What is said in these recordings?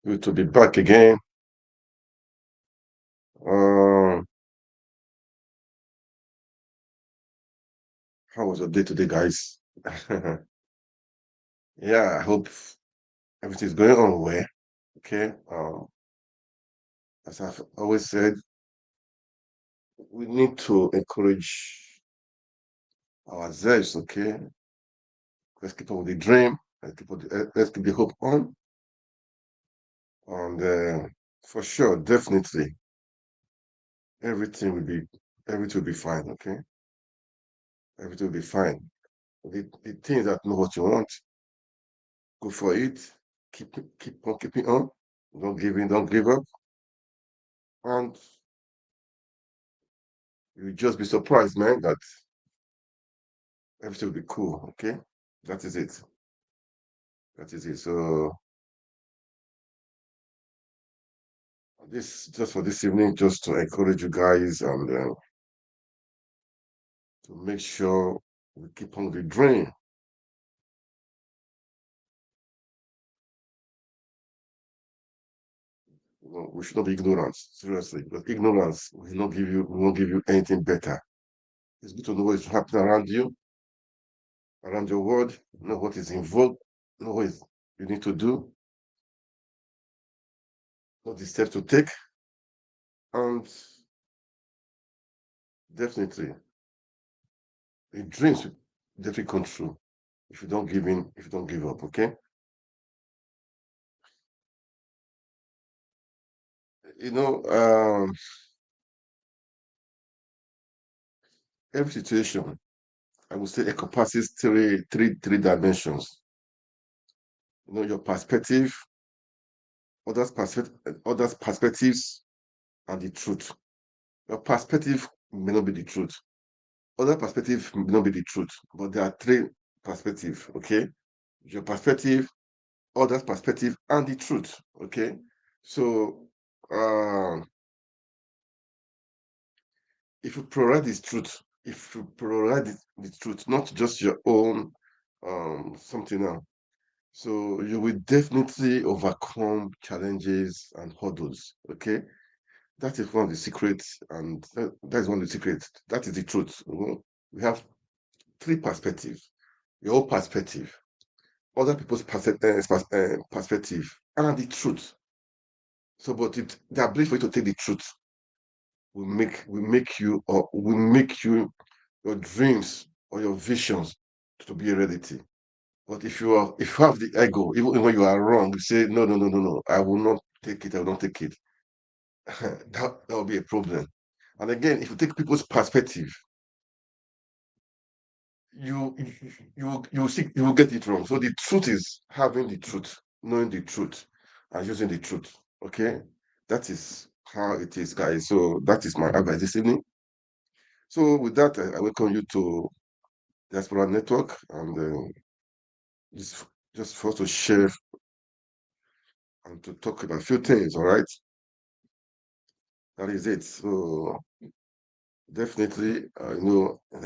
Good to be back again. Um, how was your day today, guys? Yeah, I hope everything's going on well. Okay. As I've always said, we need to encourage ourselves. Okay, let's keep on with the dream. Let's keep the hope on, and for sure, definitely, everything will be everything will be fine. Okay, everything will be fine. The things that know what you want, go for it. Keep on keeping on. Don't give in. Don't give up. And you'll just be surprised, man, that everything will be cool. Okay, that is it. That is it. So this just for this evening, just to encourage you guys and to make sure we keep on the drain. We should not be ignorant, seriously, because ignorance will not give you anything better. It's good to know what is happening around you, around your world, know what is involved, know what is you need to do, know the steps to take, and definitely the dreams will definitely come true if you don't give in, if you don't give up, okay? You know, every situation, I would say, encompasses three dimensions. You know, your perspective, others' perspectives, and the truth. Your perspective may not be the truth. Other perspective may not be the truth, but there are three perspectives, okay? Your perspective, others' perspective, and the truth, okay? So, if you provide this truth, if you provide the truth, not just your own something else, so you will definitely overcome challenges and hurdles. Okay, that is one of the secrets, and that is one of the secrets. That is the truth. You know? We have three perspectives: your own perspective, other people's perspective, and the truth. So, but the ability for you to take the truth will make you your dreams or your visions to be a reality. But if you have the ego, even when you are wrong, you say no, no, no, no, no, I will not take it. I will not take it. That will be a problem. And again, if you take people's perspective, you you will get it wrong. So the truth is having the truth, knowing the truth, and using the truth. Okay, that is how it is, guys. So that is my advice this evening. So with that, I welcome you to Diaspora Network, and just just for us to share and to talk about a few things. All right, that is it. So definitely,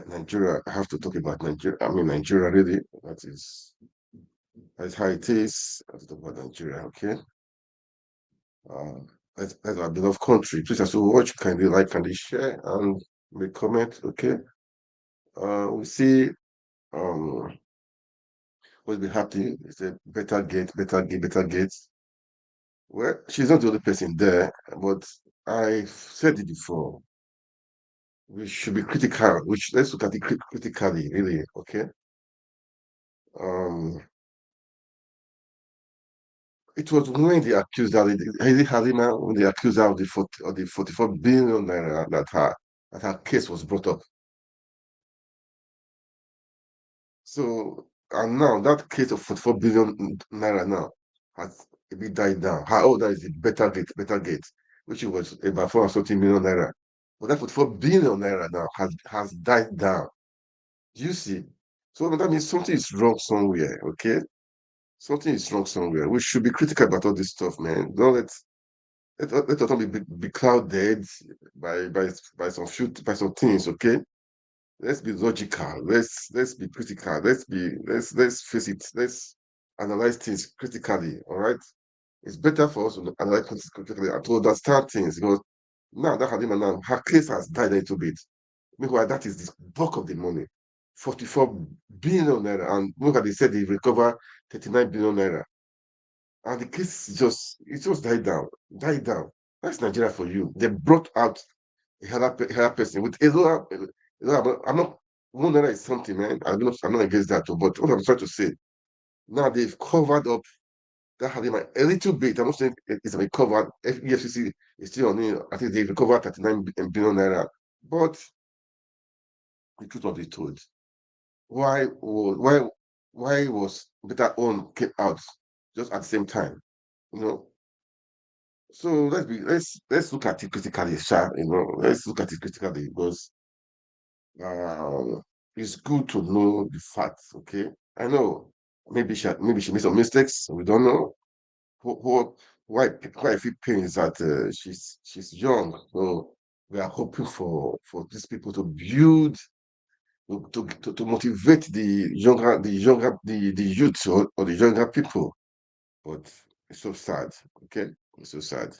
Nigeria. I have to talk about Nigeria. I mean, Nigeria really. That's how it is. I have to talk about Nigeria. Okay. Uh, that's our beloved country. Please, as you watch, kindly like, kindly share, and make comment. Okay. We see. What's been happening? It's a better gate, better gate, better gate. Well, she's not the only person there, but I've said it before. We should be critical. Let's look at it critically, really. Okay. Um, it was when they accused her, Halima, when they accused her of the 44 billion naira that her case was brought up. So and now that case of 44 billion naira now has a bit died down. Her order is it better gate, which was about 430 million naira. But that 44 billion naira now has died down. Do you see? So that means something is wrong somewhere, okay? Something is wrong somewhere. We should be critical about all this stuff, man. Don't let us not be clouded by some things, okay? Let's be logical. Let's be critical. Let's face it. Let's analyze things critically. All right. it's better for us to analyze things critically and to understand things, because now that Halima now, her case has died a little bit. Meanwhile, that is the bulk of the money, 44 billion naira, and look at they said they recover 39 billion naira, and the case just died down, died down. That's Nigeria for you. They brought out a person with a lower. I'm not. 1 naira is something, man. I'm not against that, but what I'm trying to say now, they've covered up that Halima a little bit. I'm not saying it's recovered. EFCC is still on it. I think they recovered 39 billion naira. But the truth must be told. Why was Betta own came out just at the same time? You know. So let's look at it critically, sharp. Let's look at it critically, because um, it's good to know the facts. Okay, I know maybe she made some mistakes. We don't know. What why I feel pain is that she's young, so we are hoping for these people to build, to motivate the youth, or the younger people. But it's so sad. Okay, it's so sad.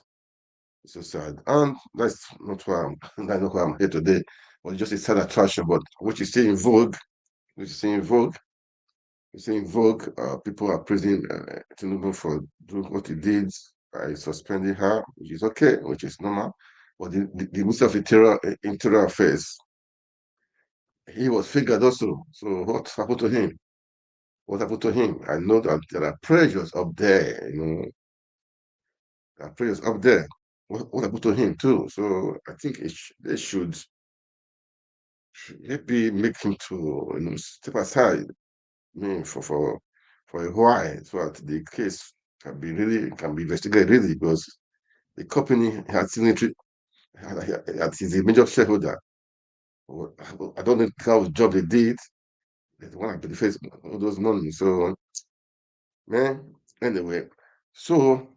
It's so sad, and that's not why that's not why I'm here today. But it's just a sad attraction. But what you say in Vogue, which is in Vogue. You see, in Vogue, people are praising Tinubu for doing what he did by suspending her, which is okay, which is normal. But the Minister of Interior Affairs, he was figured also. So what happened to him? What happened to him? I know that there are pressures up there, there are pressures up there. What happened to him too? So I think they should maybe make him to step aside. I mean, for a while, so that the case can be investigated really, because the company has signatory, is a major shareholder. I don't know the kind of job they did. They want to face all those money. So, man, anyway, so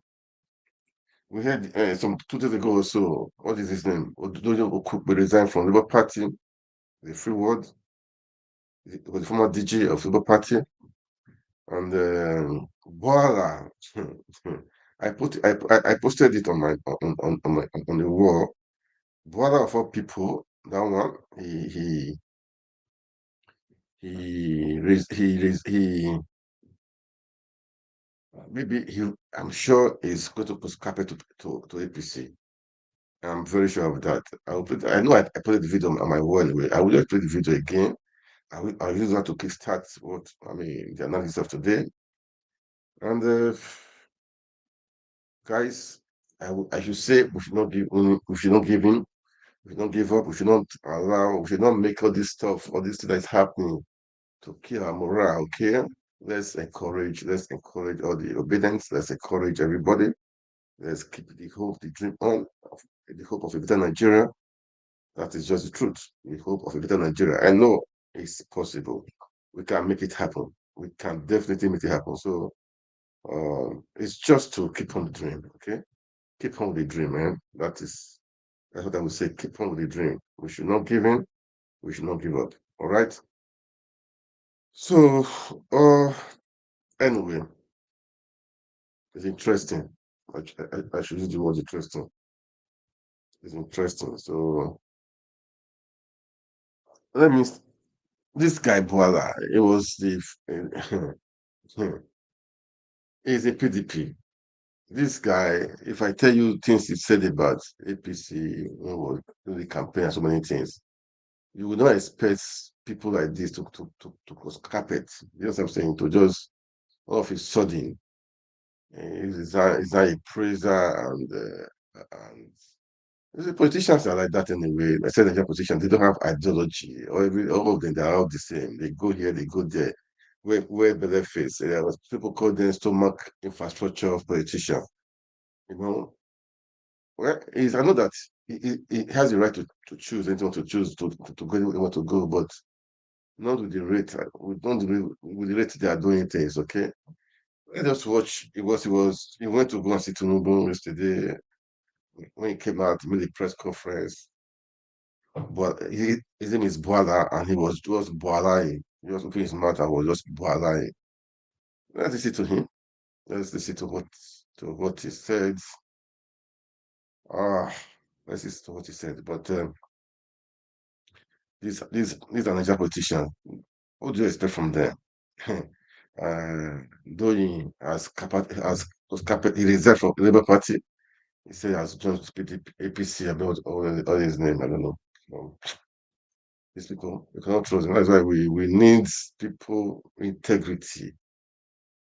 we had some 2 days ago or so. What is his name? Odudoyo Okupe resigned from Labour Party, the Free World. He was the former DG of Labour Party, and voila. I posted it on my on the wall. Voila, of all people, that one he maybe I'm sure he's going to put carpet to APC. I'm very sure of that. I know I put the video on my wall anyway. I will just play the video again. I'll use that to kickstart the analysis of today. And guys, I should say we should not give in, we should not give up, we should not make all this stuff, all this thing that's happening to kill our morale. Okay, let's encourage all the obedience. Let's encourage everybody. Let's keep the hope, the dream on, the hope of a better Nigeria. That is just the truth. The hope of a better Nigeria. I know it's possible. We can make it happen. We can definitely make it happen. So it's just to keep on the dream. Okay, keep on with the dream, man. That's what I would say. Keep on with the dream. We should not give in. We should not give up. All right. So, anyway, it's interesting. I should use the word interesting. It's interesting. So, let me. This guy Boala, it was he's a PDP. This guy, if I tell you things he said about APC, the campaign and so many things, you would not expect people like this to cross carpet. You know what I'm saying? To just all of a sudden, he's not a praiser, and the politicians are like that anyway. I said the politicians, they don't have ideology, or all of them, they are all the same. They go here, they go there. Where better face. There was people call them stomach infrastructure of politicians. You know, well, I know that he has the right to choose anyone to choose to go where he want to go, but not with the rate. Not with the rate they are doing things. Okay, let us watch. He went to go and see Tinubu yesterday when he came out, made a press conference. But his name is Boala, and he was just Boalaing. He was opening his mouth and was just Boalaing. Let's listen to him. Let's listen to what he said. Ah, let's listen to what he said. But these are Nigerian politicians. What do you expect from them? Though he he resigned from the Labour Party, he said he has joined PDP, APC, about all his name. I don't know. Um, these people, we cannot trust them. That's why we need people integrity,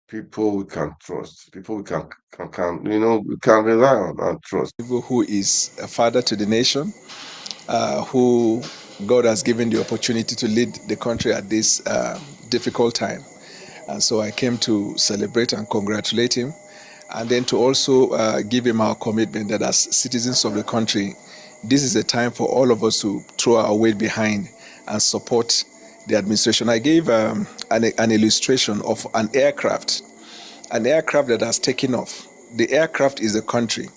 people we can trust, people we can we can rely on and trust. Who is a father to the nation, who God has given the opportunity to lead the country at this difficult time. And so I came to celebrate and congratulate him, and then to also give him our commitment that as citizens of the country, this is a time for all of us to throw our weight behind and support the administration. I gave an illustration of an aircraft that has taken off. The aircraft is the country.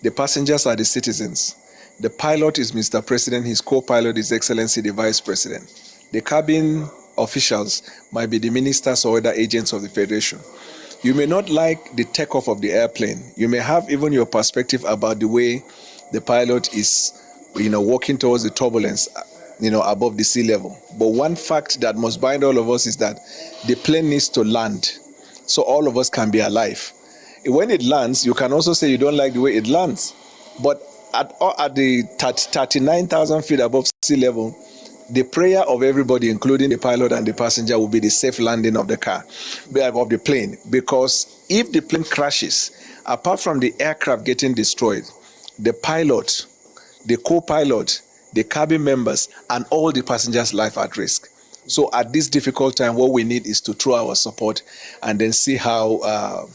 The passengers are the citizens. The pilot is Mr. President. His co-pilot is Excellency the Vice President. The cabin officials might be the ministers or other agents of the Federation. You may not like the takeoff of the airplane. You may have even your perspective about the way the pilot is, walking towards the turbulence, above the sea level. But one fact that must bind all of us is that the plane needs to land so all of us can be alive. When it lands, you can also say you don't like the way it lands. But at the 39,000 feet above sea level, the prayer of everybody, including the pilot and the passenger, will be the safe landing of the plane. Because if the plane crashes, apart from the aircraft getting destroyed, the pilot, the co-pilot, the cabin members, and all the passengers' life at risk. So at this difficult time, what we need is to throw our support and then see how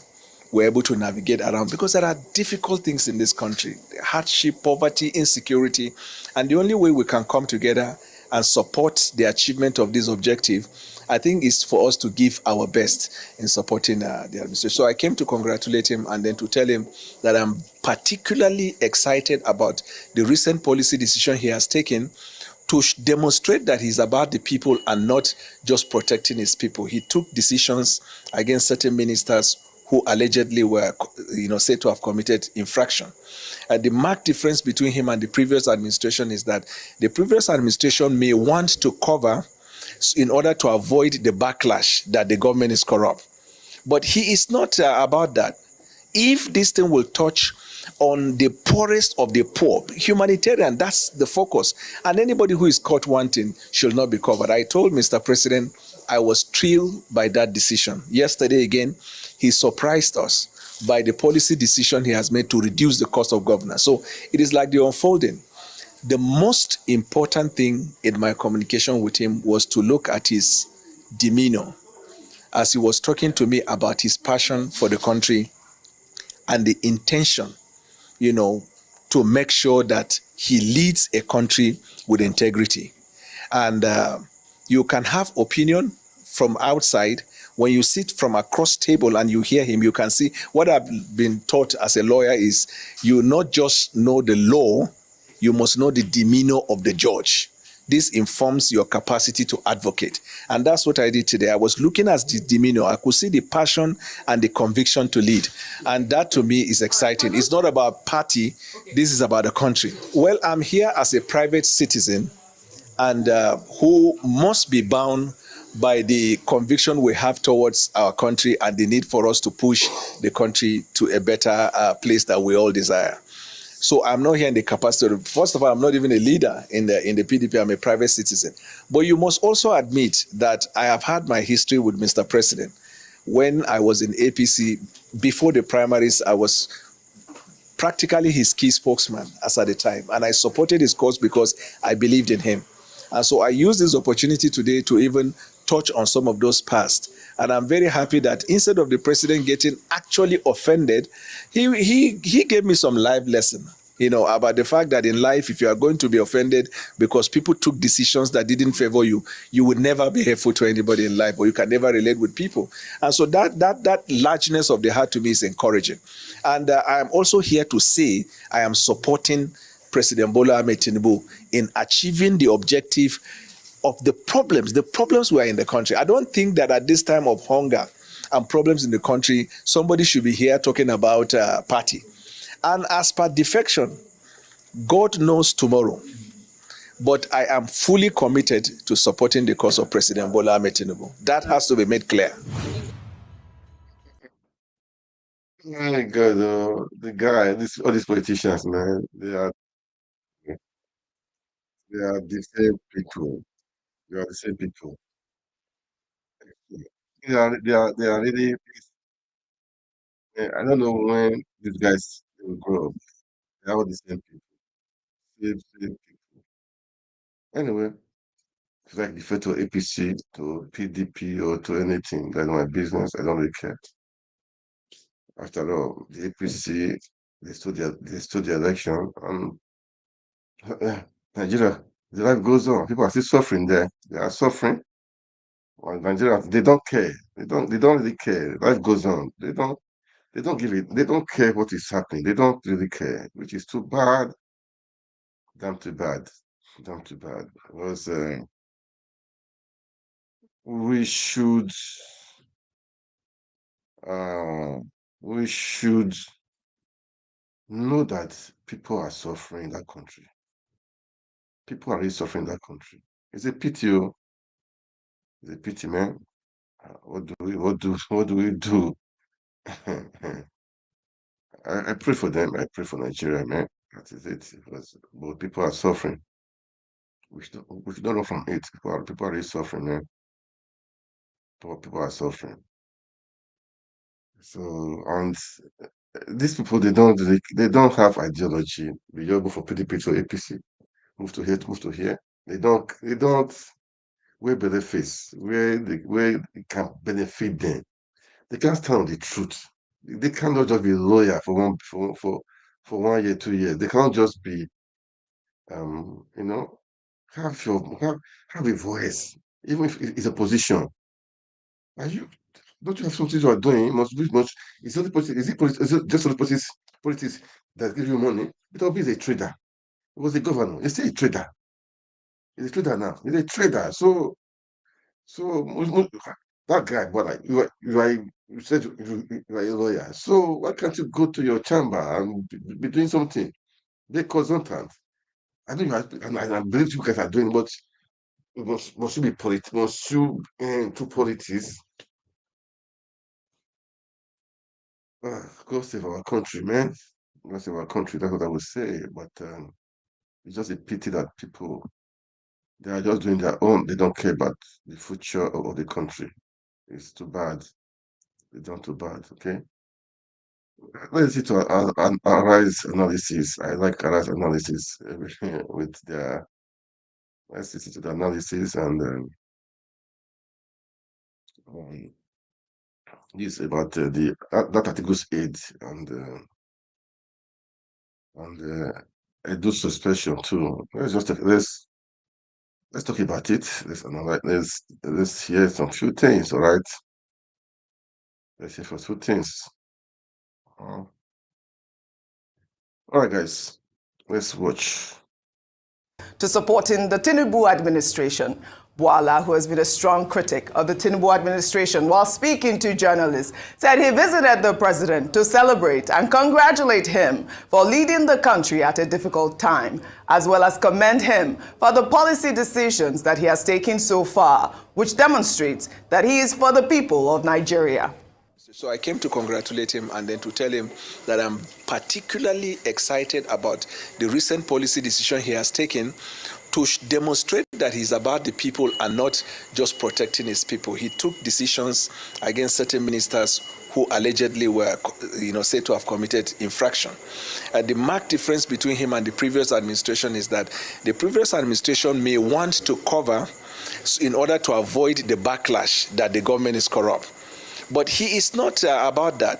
we're able to navigate around, because there are difficult things in this country: hardship, poverty, insecurity, and the only way we can come together and support the achievement of this objective, I think, is for us to give our best in supporting the administration. So I came to congratulate him and then to tell him that I'm particularly excited about the recent policy decision he has taken to demonstrate that he's about the people and not just protecting his people. He took decisions against certain ministers who allegedly were, said to have committed infraction. The marked difference between him and the previous administration is that the previous administration may want to cover in order to avoid the backlash that the government is corrupt. But he is not about that. If this thing will touch on the poorest of the poor, humanitarian, that's the focus. And anybody who is caught wanting should not be covered. I told Mr. President I was thrilled by that decision. Yesterday again, he surprised us by the policy decision he has made to reduce the cost of governance. So it is like the unfolding. The most important thing in my communication with him was to look at his demeanor as he was talking to me about his passion for the country and the intention, to make sure that he leads a country with integrity. And you can have opinion from outside. When you sit from across table and you hear him, you can see what I've been taught as a lawyer is you not just know the law, you must know the demeanor of the judge. This informs your capacity to advocate. And that's what I did today. I was looking at the demeanor. I could see the passion and the conviction to lead. And that to me is exciting. It's not about party. This is about the country. Well, I'm here as a private citizen and who must be bound by the conviction we have towards our country and the need for us to push the country to a better place that we all desire. So I'm not here in the capacity of, first of all, I'm not even a leader in the PDP. I'm a private citizen. But you must also admit that I have had my history with Mr. President. When I was in APC, before the primaries, I was practically his key spokesman as at the time. And I supported his cause because I believed in him. And so I use this opportunity today to even touch on some of those past. And I'm very happy that instead of the president getting actually offended, he gave me some life lesson, about the fact that in life, if you are going to be offended because people took decisions that didn't favor you, you would never be helpful to anybody in life, or you can never relate with people. And so that largeness of the heart to me is encouraging. And I am also here to say I am supporting President Bola Ahmed Tinubu in achieving the objective of the problems we are in the country. I don't think that at this time of hunger and problems in the country, somebody should be here talking about party. And as per defection, God knows tomorrow. But I am fully committed to supporting the cause of President Bola Ahmed Tinubu. That has to be made clear. My God, the guy, all these politicians, man, they are the same people. They are the same people. They are really. I don't know when these guys will grow up. They are all the same people. Same people. Anyway, it's like defer to APC, to PDP, or to anything. That's my business. I don't really care. After all, the APC, they stood the election, and Nigeria, the life goes on. People are still suffering there. They are suffering. Well, Nigerians, they don't care. They don't really care. Life goes on. They don't give it. They don't care what is happening. They don't really care, which is too bad. Damn too bad. Damn too bad. Because we should uh, we should know that people are suffering in that country. People are really suffering in that country. It's a pity, oh. It's a pity, man. What do we do? I pray for them. I pray for Nigeria, man. That is it. Because both people are suffering. We should not run from it. People are really suffering, man. People are suffering. So, and these people, they don't have ideology. They just go for PDP to APC, move to here, move to here. They don't wear better face where it can benefit them. They can't stand on the truth. They cannot just be lawyer for 1 year, 2 years. They can't just be um, you know, have a voice, even if it's a position. Are you don't you have something you are doing? Must is it is it just politics that give you money? Because he's a trader. He was a governor. He's still a trader. He's a trader now. He's a trader. So that guy, but like you said you are a lawyer. So why can't you go to your chamber and be doing something? Be a consultant. I know you are, and I believe you guys are doing, but must you be must you into politics? Go save our country, man. Go save our country. That's what I would say. But it's just a pity that people they are just doing their own. They don't care about the future of the country. It's too bad. It's done too bad. Okay. Let's see to arise analysis. I like arise analysis with their. Let's listen to the analysis and um, this about that article's aid and Edu suspension too. Let's talk about it. Let's analyze. Let's hear some few things. All right. Let's hear for few things. Uh, all right, guys. Let's watch. To supporting the Tinubu administration. Boala, who has been a strong critic of the Tinubu administration, while speaking to journalists, said he visited the president to celebrate and congratulate him for leading the country at a difficult time, as well as commend him for the policy decisions that he has taken so far, which demonstrates that he is for the people of Nigeria. So I came to congratulate him and then to tell him that I'm particularly excited about the recent policy decision he has taken to demonstrate that he's about the people and not just protecting his people. He took decisions against certain ministers who allegedly were, said to have committed infraction. The marked difference between him and the previous administration is that the previous administration may want to cover in order to avoid the backlash that the government is corrupt. But he is not about that.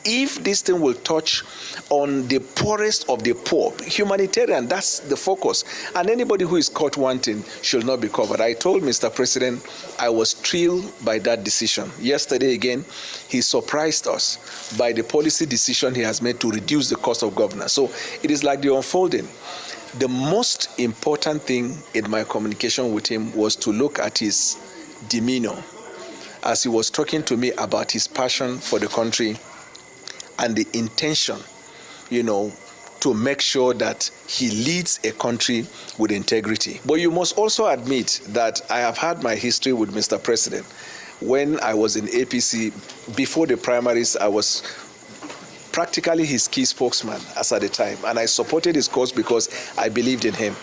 If this thing will touch on the poorest of the poor, humanitarian, that's the focus. And anybody who is caught wanting should not be covered. I told Mr. President I was thrilled by that decision. Yesterday again, he surprised us by the policy decision he has made to reduce the cost of governance. So it is like the unfolding. The most important thing in my communication with him was to look at his demeanor. as he was talking to me about his passion for the country and the intention, to make sure that he leads a country with integrity. But you must also admit that I have had my history with Mr. President. When I was in APC, before the primaries, I was practically his key spokesman as at the time, and I supported his cause because I believed in him.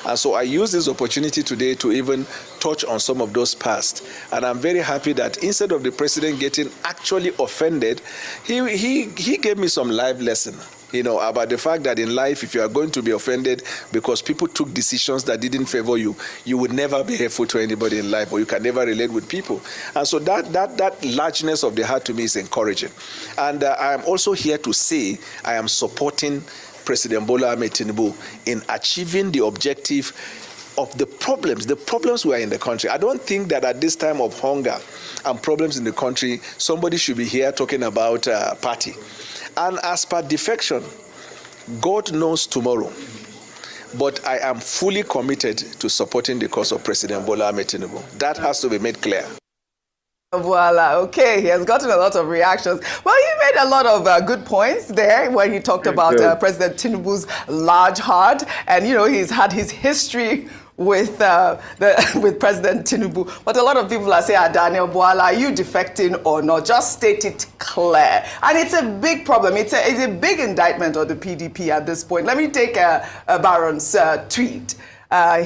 And so I use this opportunity today to even touch on some of those past. And I'm very happy that instead of the president getting actually offended, he gave me some life lesson, about the fact that in life, if you are going to be offended because people took decisions that didn't favor you, you would never be helpful to anybody in life, or you can never relate with people. And so that largeness of the heart to me is encouraging. And I am also here to say I am supporting President Bola Ahmed Tinubu in achieving the objective of the problems we are in the country. I don't think that at this time of hunger and problems in the country, somebody should be here talking about party. And as per defection, God knows tomorrow. But I am fully committed to supporting the cause of President Bola Ahmed Tinubu. That has to be made clear. Voila, okay, he has gotten a lot of reactions. Well, he made a lot of good points there when he talked about President Tinubu's large heart, and he's had his history with President Tinubu. But a lot of people are saying, Daniel Bwala, are you defecting or not? Just state it clear. And it's a big problem. It's a big indictment of the PDP at this point. Let me take Baron's tweet.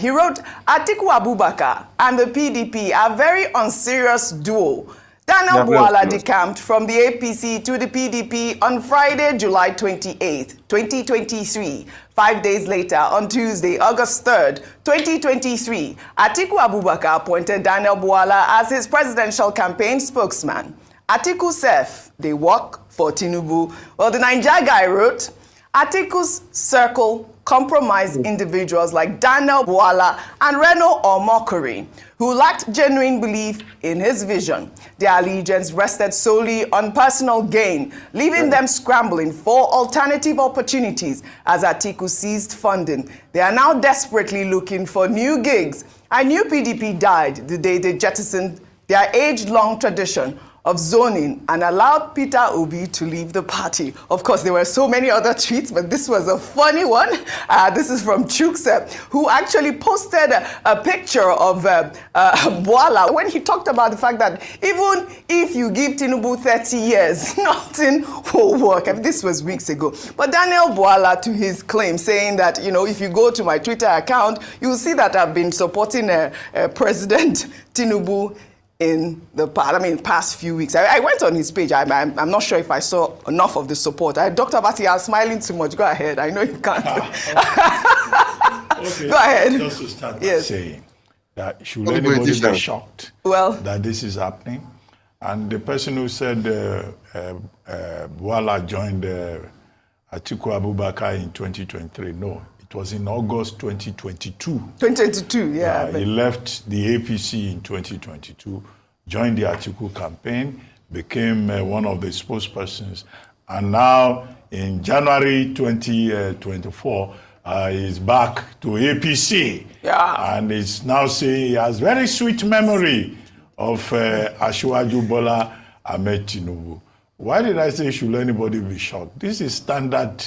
He wrote, Atiku Abubakar and the PDP are very unserious duo. Daniel Bwala decamped from the APC to the PDP on Friday, July 28th, 2023. 5 days later, on Tuesday, August 3rd, 2023, Atiku Abubakar appointed Daniel Bwala as his presidential campaign spokesman. Atiku said they work for Tinubu. Well, the Niger guy wrote, Atiku's circle compromised individuals like Daniel Bwala and Reno Omokori, who lacked genuine belief in his vision. Their allegiance rested solely on personal gain, leaving them scrambling for alternative opportunities as Atiku seized funding. They are now desperately looking for new gigs. A new PDP died the day they jettisoned their age-long tradition of zoning and allowed Peter Obi to leave the party. Of course, there were so many other tweets, but this was a funny one. This is from Chukse, who actually posted a picture of Bwala when he talked about the fact that even if you give Tinubu 30 years, nothing will work. I mean, this was weeks ago. But Daniel Bwala, to his claim, saying that, if you go to my Twitter account, you'll see that I've been supporting President Tinubu in the past few weeks. I went on his page. I'm not sure if I saw enough of the support. Dr. Bati, I'm smiling too much. Go ahead. I know you can't. Okay. Go ahead. Just to start by saying that should anybody be shocked that this is happening? And the person who said Bwala joined Atiku Abubakar in 2023, no. It was in August 2022. 2022, yeah. He left the APC in 2022, joined the Atiku campaign, became one of the spokespersons, and now in January 2024, he's back to APC. Yeah. And he's now saying he has very sweet memory of Asiwaju Bola Ahmed Tinubu. Why did I say should anybody be shocked? This is standard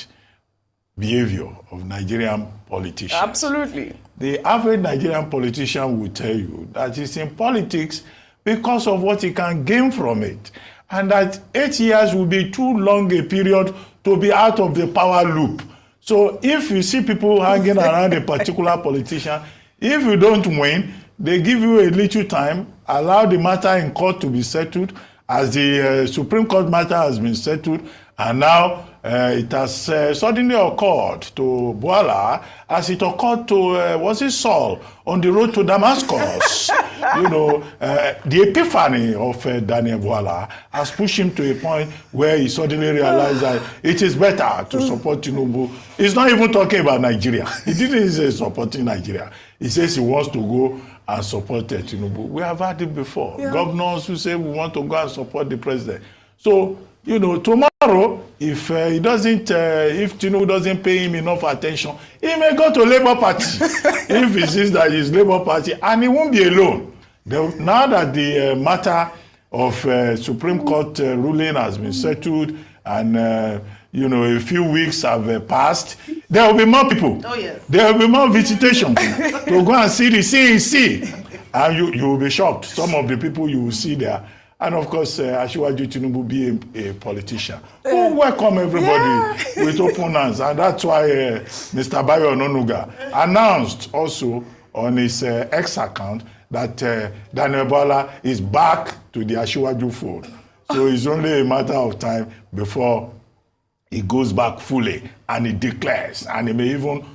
behavior of Nigerian politicians. Absolutely. The average Nigerian politician will tell you that he's in politics because of what he can gain from it. And that 8 years will be too long a period to be out of the power loop. So if you see people hanging around a particular politician, if you don't win, they give you a little time, allow the matter in court to be settled, as the Supreme Court matter has been settled, and now it has suddenly occurred to Bwala as it occurred to, Saul on the road to Damascus. The epiphany of Daniel Bwala has pushed him to a point where he suddenly realized that it is better to support Tinubu. He's not even talking about Nigeria. He didn't say supporting Nigeria. He says he wants to go and support Tinubu. We have had it before. Yeah. Governors who say we want to go and support the president. So, tomorrow, if Tinubu doesn't pay him enough attention, he may go to Labour Party if he sees that he's Labour Party, and he won't be alone. Now that the matter of Supreme Court ruling has been settled, and a few weeks have passed, there will be more people. Oh, yes. There will be more visitation to go and see the CEC. And you will be shocked. Some of the people you will see there. And of course, Shaibu Tinubu being a politician. Who welcome everybody with open hands. And that's why Mr. Bayo Ononuga announced also on his X account that Daniel Bola is back to the Ashwaju fold. So it's only a matter of time before he goes back fully and he declares, and he may even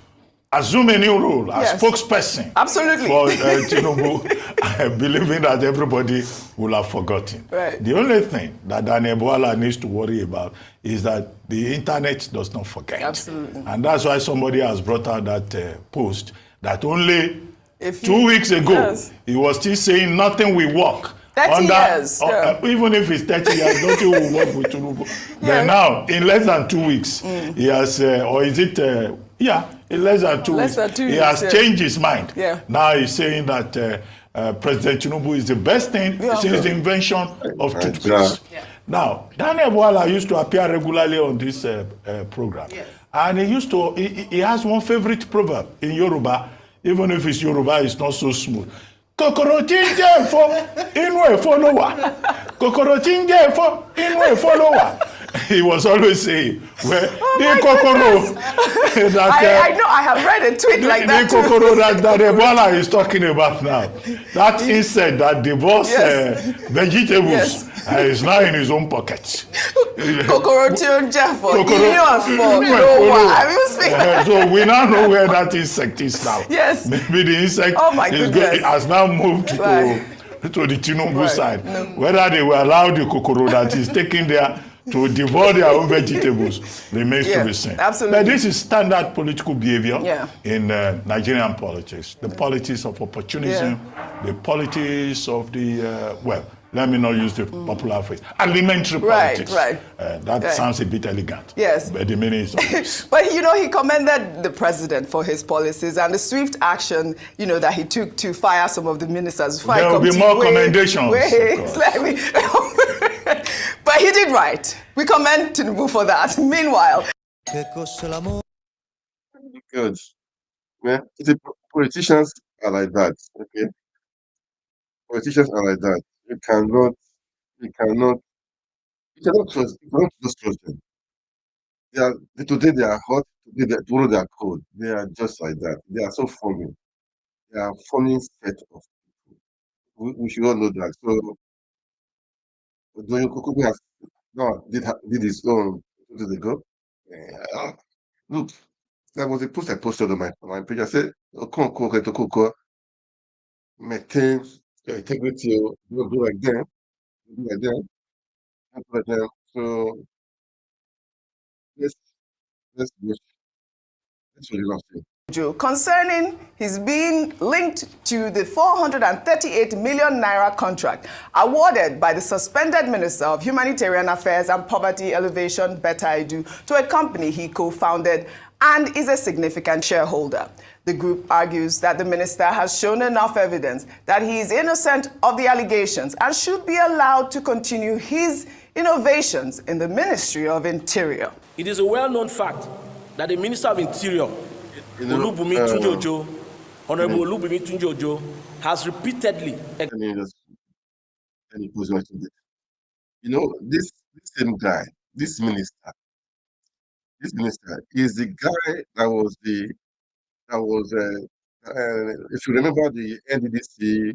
assume a new role as spokesperson. Absolutely. For Tinubu, believing that everybody will have forgotten. Right. The only thing that Daniel Bola needs to worry about is that the internet does not forget. Absolutely. And that's why somebody has brought out that post that only 2 weeks ago, he was still saying nothing will work. 30 years. Even if it's 30 years, nothing will work with Tinubu. But now, in less than 2 weeks, he has, or is it, in less than 2 weeks, he has changed his mind. Yeah. Now he's saying that President Tinubu is the best thing since the invention of toothpaste. Yeah. Now, Daniel Bola used to appear regularly on this program. Yes. And he has one favorite proverb in Yoruba, even if it's Yoruba, it's not so smooth. Kokoro tinje efo inu efo lo wa. Kokoro tinje efo inu efo lo wa. He was always saying, well, the kokoro that I know, I have read a tweet like that. The kokoro that Ebola is talking about now, that insect that devours vegetables is now in his own pocket. Kokoro tinje efo so we now know where that insect is now. Yes. Maybe the insect has now moved to the Tinubu side. No. Whether they will allow the kokoro that is taken there to devour their own vegetables remains to be seen. Absolutely. But this is standard political behavior in Nigerian politics. The politics of opportunism, the politics of the, let me not use the popular phrase, alimentary politics. That sounds a bit elegant. Yes. But the meaning is obvious. But, he commended the president for his policies and the swift action, that he took to fire some of the ministers. There will be more commendations. But he did right. We commend Tinubu for that. Meanwhile, good. Yeah, the politicians are like that. Okay, politicians are like that. You cannot just trust them. Today they are hot. Tomorrow they are cold. They are just like that. They are so funny. They are funny set of people. We should all know that. So, Doyin Kukubi has did his own 2 days ago. Look, there was a post I posted on my page. I said, Okonkwo, maintain your integrity, don't do like them, don't do like them. So let's really love you. Concerning his being linked to the 438 million naira contract awarded by the suspended Minister of Humanitarian Affairs and Poverty Alleviation, Betta Edu, to a company he co-founded and is a significant shareholder. The group argues that the minister has shown enough evidence that he is innocent of the allegations and should be allowed to continue his innovations in the Ministry of Interior. It is a well-known fact that the Minister of Interior, Olubumi Tunjojo, Honorable Olubumi Tunjojo, has repeatedly. This same guy, this minister is the guy that was if you remember the NDDC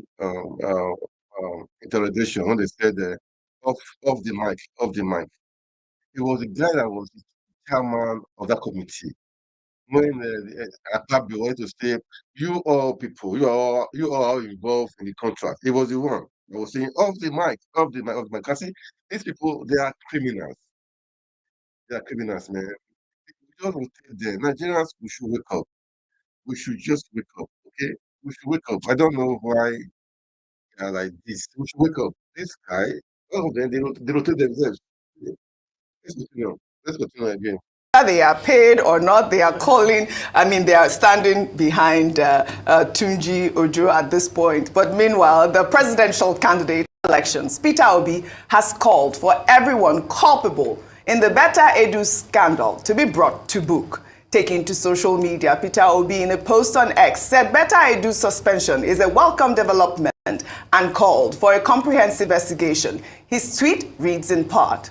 interrogation when they said off the mic. He was the guy that was the chairman of that committee. When Akpabio wanted to say, you all people, you are involved in the contract. He was the one that was saying off the mic. Because see, these people, they are criminals. They are criminals, man. We just will tell them, Nigerians, we should wake up. We should just wake up, okay? We should wake up. I don't know why they are like this. We should wake up. This guy, all of them, they rotate themselves. Let's continue again. Whether they are paid or not, they are they are standing behind Tunji Ojo at this point. But meanwhile, the presidential candidate elections, Peter Obi has called for everyone culpable in the Betta Edu scandal to be brought to book. Taking to social media, Peter Obi, in a post on X, said Betta Edu's suspension is a welcome development and called for a comprehensive investigation. His tweet reads in part,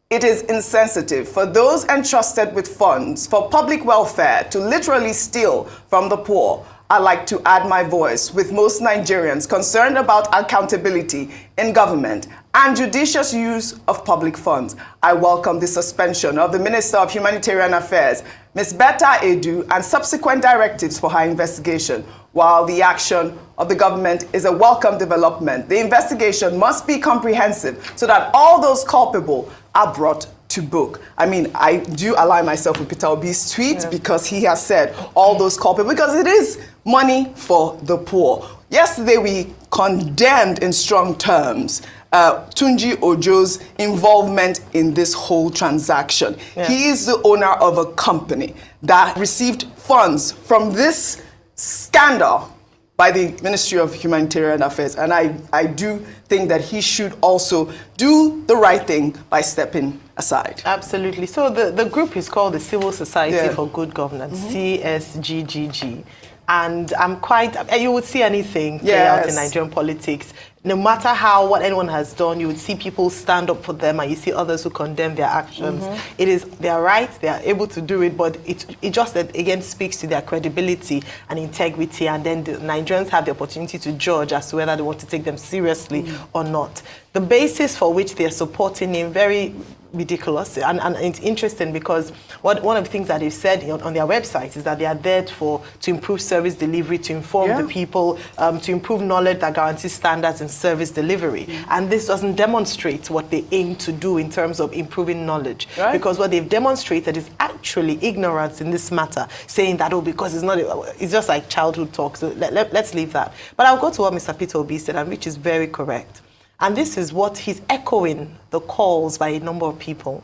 "It is insensitive for those entrusted with funds for public welfare to literally steal from the poor. I'd like to add my voice with most Nigerians concerned about accountability in government and judicious use of public funds. I welcome the suspension of the Minister of Humanitarian Affairs, Ms. Betta Edu, and subsequent directives for her investigation. While the action of the government is a welcome development, the investigation must be comprehensive so that all those culpable are brought to book." I mean, I do align myself with Peter Obi's tweet because he has said all those culpable, because it is money for the poor. Yesterday, we condemned in strong terms Tunji Ojo's involvement in this whole transaction. Yeah. He is the owner of a company that received funds from this scandal by the Ministry of Humanitarian Affairs. And I do think that he should also do the right thing by stepping aside. Absolutely. So the group is called the Civil Society for Good Governance, CSGGG. And I'm quite, you would see anything play out in Nigerian politics. No matter what anyone has done, you would see people stand up for them, and you see others who condemn their actions. It is their right, they are able to do it, but it just again speaks to their credibility and integrity, and then the Nigerians have the opportunity to judge as to whether they want to take them seriously or not. The basis for which they are supporting him, very ridiculous, and it's interesting because one of the things that they've said on their website is that they are there to improve service delivery, to inform the people, to improve knowledge that guarantees standards in service delivery. And this doesn't demonstrate what they aim to do in terms of improving knowledge, because what they've demonstrated is actually ignorance in this matter, saying that, because it's just like childhood talk. So let's leave that. But I'll go to what Mr. Peter Obi said, and which is very correct. And this is what he's echoing the calls by a number of people.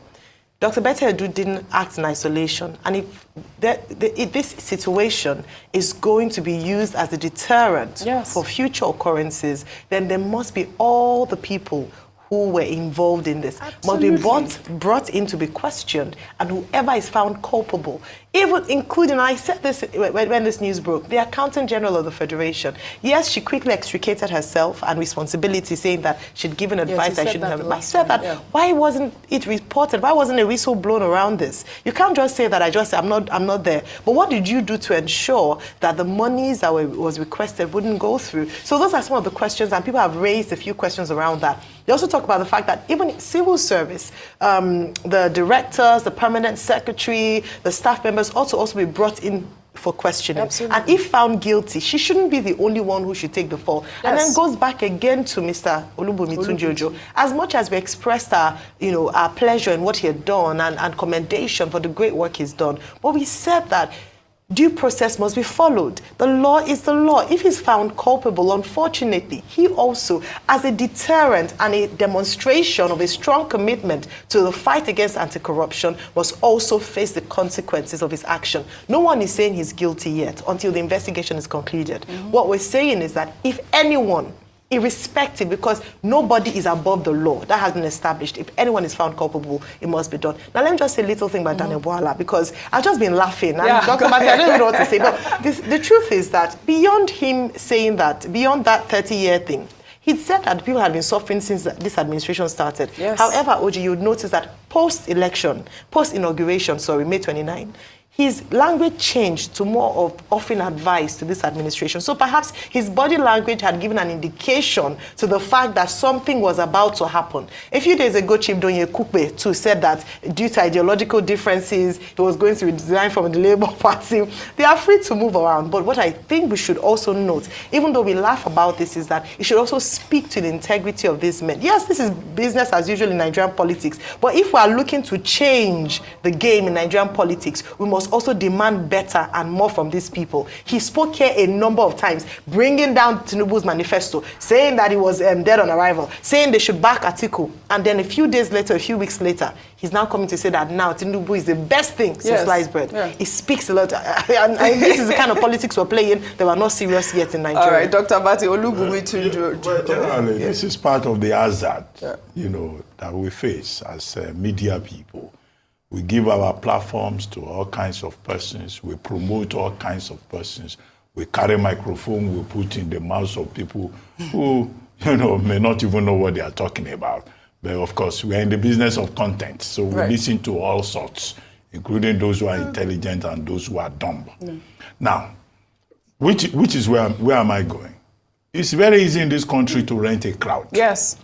Dr. Betta Edu didn't act in isolation. And if this situation is going to be used as a deterrent for future occurrences, then there must be all the people who were involved in this must be brought in to be questioned, and whoever is found culpable, even including, I said this when this news broke, the Accountant General of the Federation. Yes, she quickly extricated herself and responsibility, saying that she'd given advice I shouldn't have. I said that, why wasn't it reported? Why wasn't a whistle blown around this? You can't just say that I'm not there. But what did you do to ensure that the monies that was requested wouldn't go through? So those are some of the questions, and people have raised a few questions around that. They also talk about the fact that even civil service, the directors, the permanent secretary, the staff members also be brought in for questioning. Absolutely. And if found guilty, she shouldn't be the only one who should take the fall. Yes. And then goes back again to Mr. Olubunmi Tunji Ojo. As much as we expressed our pleasure in what he had done and commendation for the great work he's done, but we said that due process must be followed. The law is the law. If he's found culpable, unfortunately, he also, as a deterrent and a demonstration of a strong commitment to the fight against anti-corruption, must also face the consequences of his action. No one is saying he's guilty yet until the investigation is concluded. What we're saying is that if anyone, irrespective, because nobody is above the law. That has been established. If anyone is found culpable, it must be done. Now, let me just say a little thing about Daniel Bwala, because I've just been laughing. And Dr. Mati, I don't even know what to say. But the truth is that beyond him saying that, beyond that 30-year thing, he'd said that people had been suffering since this administration started. Yes. However, Oji, you would notice that post-inauguration, May 29, his language changed to more of offering advice to this administration. So perhaps his body language had given an indication to the fact that something was about to happen. A few days ago, Chief Donye Kukbe too said that due to ideological differences, he was going to resign from the Labour Party. They are free to move around. But what I think we should also note, even though we laugh about this, is that it should also speak to the integrity of these men. Yes, this is business as usual in Nigerian politics. But if we are looking to change the game in Nigerian politics, we must must also demand better and more from these people. He spoke here a number of times, bringing down Tinubu's manifesto, saying that he was dead on arrival, saying they should back Atiku. And then a few days later, a few weeks later, he's now coming to say that now Tinubu is the best thing since sliced bread. Yeah. It speaks a lot. And this is the kind of politics we're playing. They were not serious yet in Nigeria. All right, Dr. Batti, Olubunmi Tunji. Generally, this is part of the hazard, that we face as media people. We give our platforms to all kinds of persons. We promote all kinds of persons. We carry microphone, we put in the mouths of people who, may not even know what they are talking about. But of course, we are in the business of content. So we listen to all sorts, including those who are intelligent and those who are dumb. Now, which is where am I going? It's very easy in this country to rent a crowd. Yes.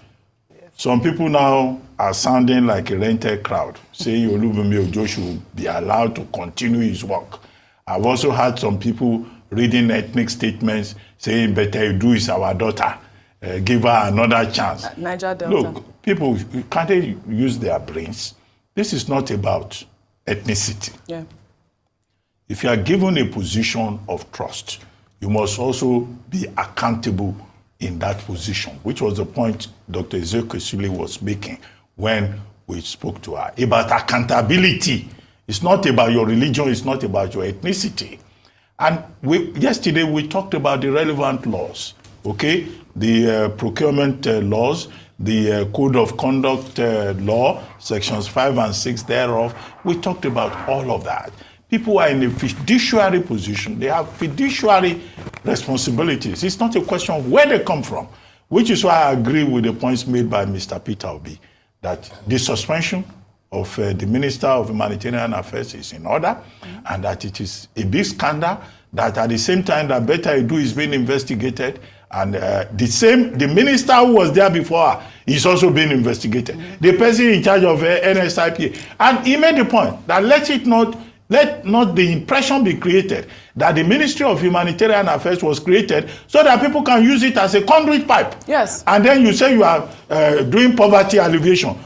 Some people now are sounding like a rented crowd, saying Olubunmi Ojo should be allowed to continue his work. I've also had some people reading ethnic statements saying Betta Edu is our daughter. Give her another chance. Niger Delta. Look, people, can't they use their brains? This is not about ethnicity. Yeah. If you are given a position of trust, you must also be accountable in that position, which was the point Dr. Ezekiel Sule was making when we spoke to her about accountability. It's not about your religion, it's not about your ethnicity. And yesterday we talked about the relevant laws, okay? The procurement laws, the code of conduct law, sections 5 and 6 thereof. We talked about all of that. People are in a fiduciary position. They have fiduciary responsibilities. It's not a question of where they come from, which is why I agree with the points made by Mr. Peter Obi, that the suspension of the Minister of Humanitarian Affairs is in order, and that it is a big scandal, that at the same time that Betta Edu is being investigated, and the minister who was there before her is also being investigated. The person in charge of NSIP. And he made the point that let not the impression be created that the Ministry of Humanitarian Affairs was created so that people can use it as a conduit pipe. Yes. And then you say you are doing poverty alleviation,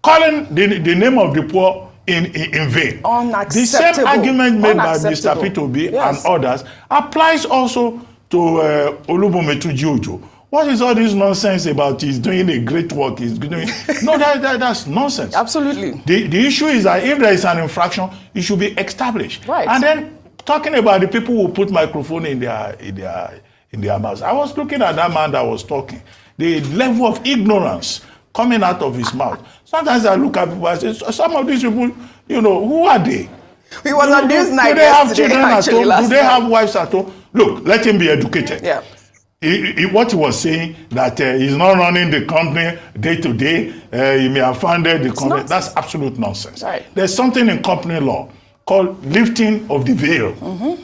calling the name of the poor in vain. Unacceptable. The same argument made by Mr. Peter Obi and others applies also to Olubunmi Tunji. What is all this nonsense about he's doing a great work? He's doing no, that's nonsense. Absolutely. The issue is that if there is an infraction, it should be established. Right. And then talking about the people who put microphone in their mouths. I was looking at that man that was talking. The level of ignorance coming out of his mouth. Sometimes I look at people and say, some of these people, who are they? He was on Newsnight. Do they have children at home? Do they have wives at home? Look, let him be educated. Yeah. What he was saying, that he's not running the company day to day, he may have funded the company. That's absolute nonsense. Right. There's something in company law called lifting of the veil.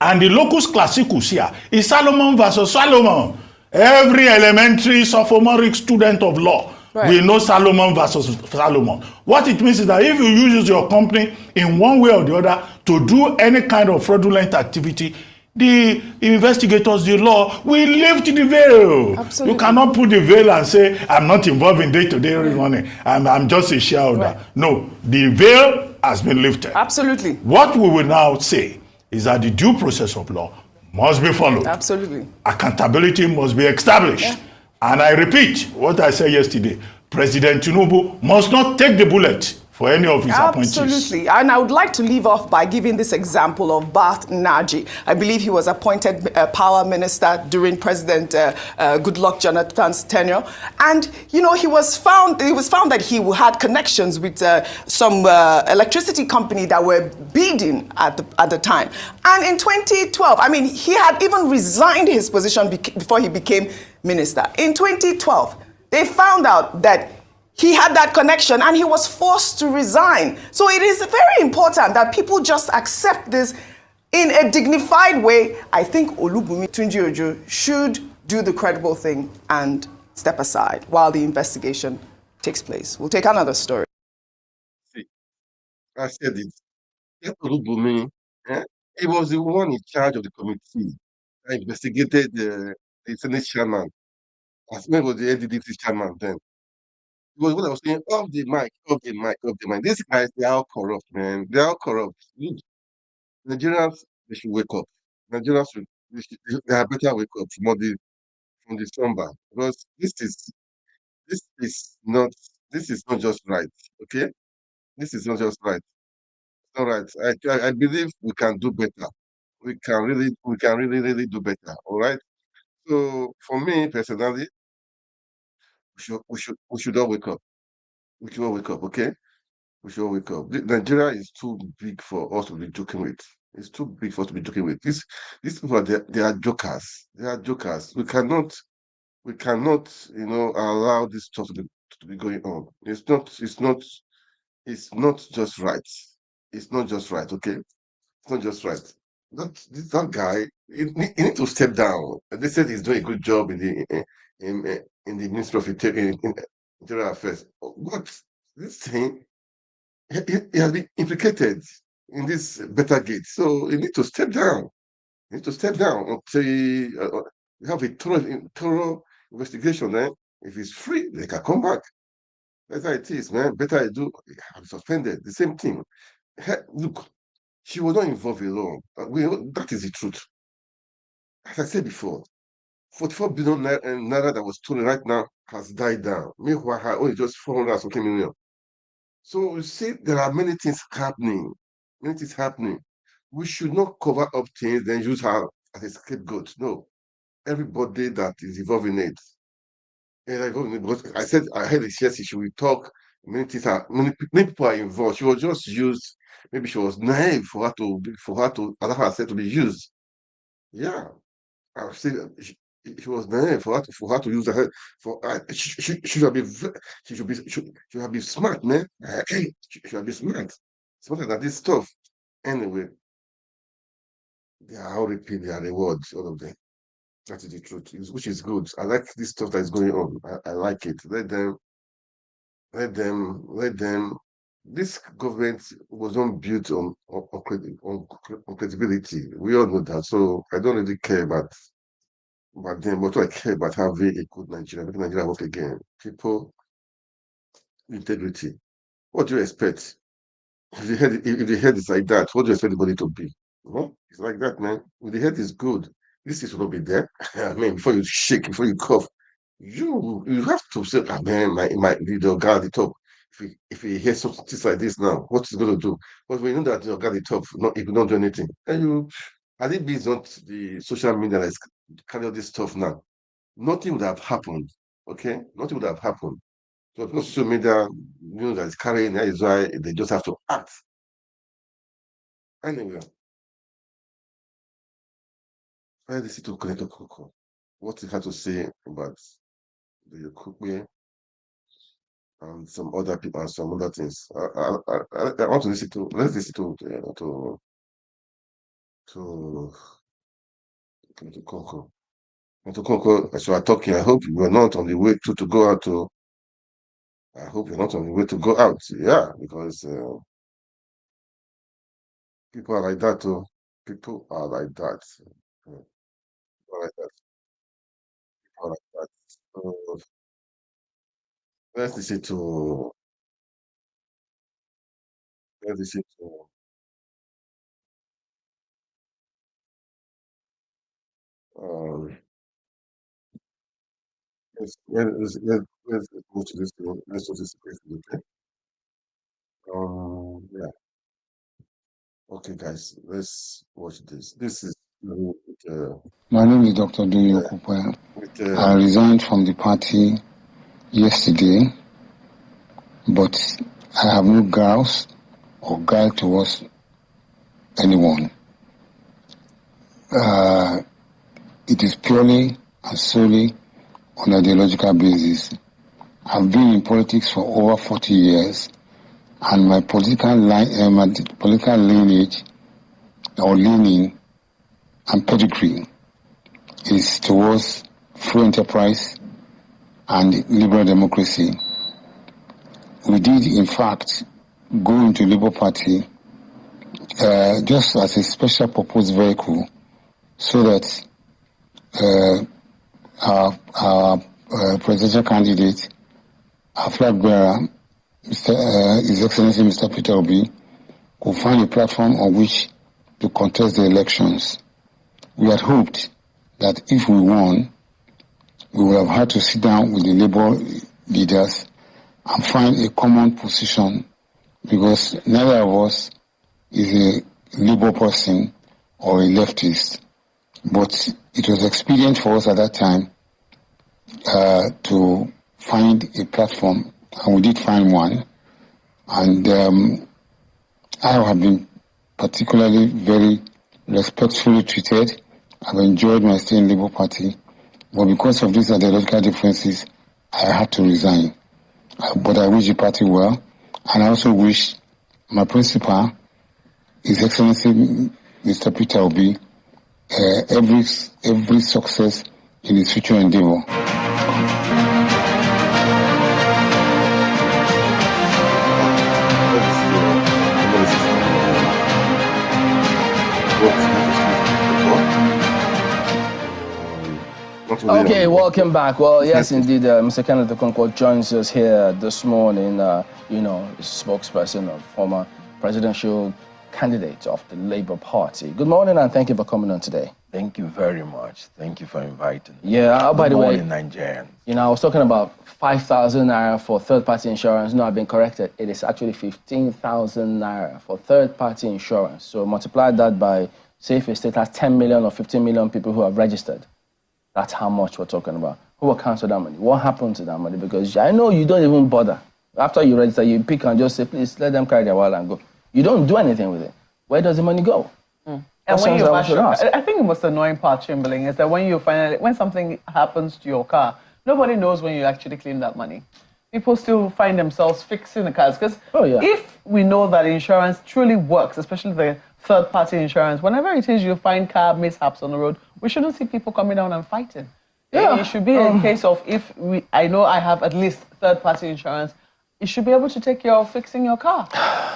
And the locus classicus here is Solomon versus Solomon. Every elementary sophomoric student of law will know Solomon versus Solomon. What it means is that if you use your company in one way or the other to do any kind of fraudulent activity, the investigators, the law, will lift the veil. Absolutely. You cannot put the veil and say, I'm not involved in day-to-day running. I'm just a shareholder. Right. No, the veil has been lifted. Absolutely. What we will now say is that the due process of law must be followed. Absolutely. Accountability must be established. Yeah. And I repeat what I said yesterday. President Tinubu must not take the bullet for any of his appointees. Absolutely. And I would like to leave off by giving this example of Bath Naji. I believe he was appointed power minister during President Goodluck Jonathan's tenure. And, he was found that he had connections with some electricity company that were bidding at the time. And in 2012, he had even resigned his position before he became minister. In 2012, they found out that he had that connection and he was forced to resign. So it is very important that people just accept this in a dignified way. I think Olubunmi Tunji Ojo should do the credible thing and step aside while the investigation takes place. We'll take another story. See, I said it. That Olubunmi, he was the one in charge of the committee that investigated the Senate chairman. As well was the NDDC chairman then. Because what I was saying, off the mic. These guys, they are all corrupt, man. They are all corrupt. Nigerians, they should wake up. Nigerians should, they are better wake up from the slumber, because this is not this is not just right. Okay, this is not just right. All right. I believe we can do better. We can really do better. All right. So for me personally, we should all wake up. We should all wake up. Okay. We should all wake up. Nigeria is too big for us to be joking with. It's too big for us to be joking with. These people they are jokers. They are jokers. We cannot, allow this stuff to be going on. It's not just right. It's not just right. Okay. It's not just right. That guy, he need to step down. They said he's doing a good job in the Ministry of Interior Affairs. But this thing, he has been implicated in this better gate. So he need to step down. He need to step down until we have a thorough investigation. Then, if he's free, they can come back. That's how it is, man. Better Edu have suspended. The same thing. Look, she was not involved alone. That is the truth. As I said before, 44 billion naira that was stolen right now has died down. Meanwhile, her own is just 400 and something million. So you see, there are many things happening. Many things happening. We should not cover up things then use her as a scapegoat. No. Everybody that is involved in it. Because I heard it yesterday, she will talk. Many people are involved. She was just used. Maybe she was naive for her to allow herself to be used. Yeah, I say she was naive for her to use her head. She should be she should be smart, man. She should be smart, smarter than this stuff. Anyway, they are all repeat their rewards, all of them. That is the truth, which is good. I like this stuff that is going on. I like it. Let them. This government was not built on credibility. We all know that. So I don't really care about them. What I care about having a good Nigeria, making Nigeria work again. People, integrity. What do you expect? If the head is like that, what do you expect the body to be? It's like that, man. If the head is good, this is will not be there. I mean, before you shake, before you cough, you have to say, man, my the guy at the top. If he hears something like this now, what is going to do? But when you know that your guy at the top, if you don't do anything, and I think it's not the social media that is carrying all this stuff now. Nothing would have happened. Okay, nothing would have happened. So because social media, that is carrying, that is why they just have to act. Anyway, I listen to Connector Coco. What he had to say about the Yokukwe and some other people and some other things. I want to listen to. Let's listen to Coco. To Coco, as you are talking, I hope you are not on the way to go out to. I hope you're not on the way to go out. Yeah, because people are like that too. People are like that. People are like that. People are like that. So let's listen to. Let's listen to. Um, let's go to this. Let's go to this question, okay? Yeah. Okay, guys, let's watch this. This is My name is Dr. Duyo Kupwe. I resigned from the party yesterday, but I have no grounds or guile towards anyone. It is purely and solely on ideological basis. I've been in politics for over 40 years, and my political lineage or leaning and pedigree is towards free enterprise and liberal democracy. We did, in fact, go into Labour Party just as a special purpose vehicle, so that our presidential candidate, our flag bearer, His Excellency Mr. Peter Obi, could find a platform on which to contest the elections. We had hoped that if we won, we would have had to sit down with the Labour leaders and find a common position, because neither of us is a Labour person or a leftist. But it was expedient for us at that time to find a platform, and we did find one. And I have been particularly very respectfully treated. I've enjoyed my stay in Labour Party, but because of these ideological differences, I had to resign. But I wish the party well, and I also wish my principal, His Excellency Mr. Peter Obi, every success in his future endeavor. Okay, welcome back. Well, yes, indeed, Mr. Kenneth Okonkwo joins us here this morning, spokesperson of former presidential candidate of the Labour Party. Good morning, and thank you for coming on today. Thank you very much. Thank you for inviting me. Yeah, by the way, Nigerians. I was talking about 5,000 naira for third-party insurance. No, I've been corrected. It is actually 15,000 naira for third-party insurance. So multiply that by, say, if a state has 10 million or 15 million people who have registered. That's how much we're talking about. Who will cancel that money? What happened to that money? Because I know you don't even bother. After you register, you pick and just say, please let them carry their wallet and go. You don't do anything with it. Where does the money go? And when I think the most annoying part, Chamberlain, is that when something happens to your car, nobody knows when you actually claim that money. People still find themselves fixing the cars. Because if we know that insurance truly works, especially the third-party insurance, whenever it is you find car mishaps on the road, we shouldn't see people coming down and fighting. Yeah. It should be a case of I know I have at least third-party insurance, you should be able to take care of fixing your car.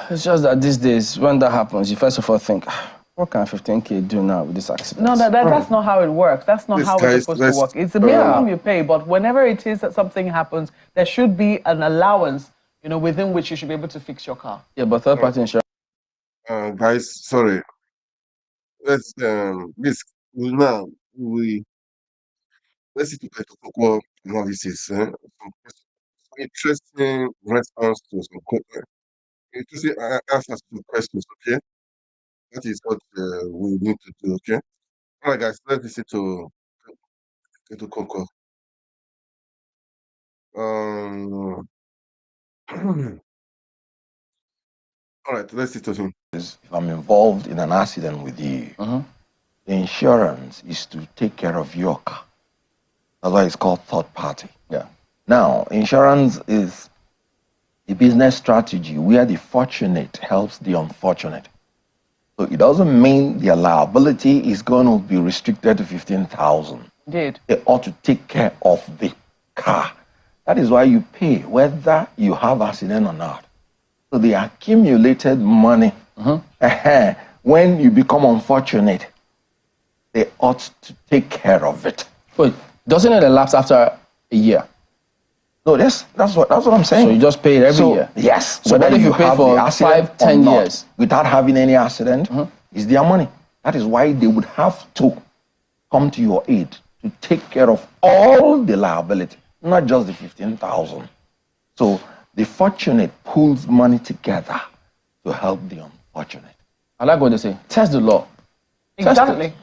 It's just that these days, when that happens, you first of all think, what can 15K do now with this accident? No, that's not how it works. That's not how it's supposed to work. It's the minimum you pay, but whenever it is that something happens, there should be an allowance, within which you should be able to fix your car. Yeah, but third-party insurance. Guys, sorry. Let's let's see to analysis. Some interesting response to some interesting answers to questions. Okay, that is what we need to do. Okay, all right, guys. Let's listen to Konko. All right, let's listen to him. If I'm involved in an accident with you, the insurance is to take care of your car. That's why it's called third party. Yeah. Now, insurance is a business strategy where the fortunate helps the unfortunate. So it doesn't mean their liability is going to be restricted to 15,000. Indeed. They ought to take care of the car. That is why you pay whether you have accident or not. So the accumulated money, when you become unfortunate, they ought to take care of it. Wait, doesn't it elapse after a year? No, that's what I'm saying. So you just pay it every year? Yes. So whether you pay for 5-10 years without having any accident, is their money. That is why they would have to come to your aid to take care of all the liability, not just the 15,000. So the fortunate pulls money together to help the unfortunate. I like what they say. Test the law. Exactly.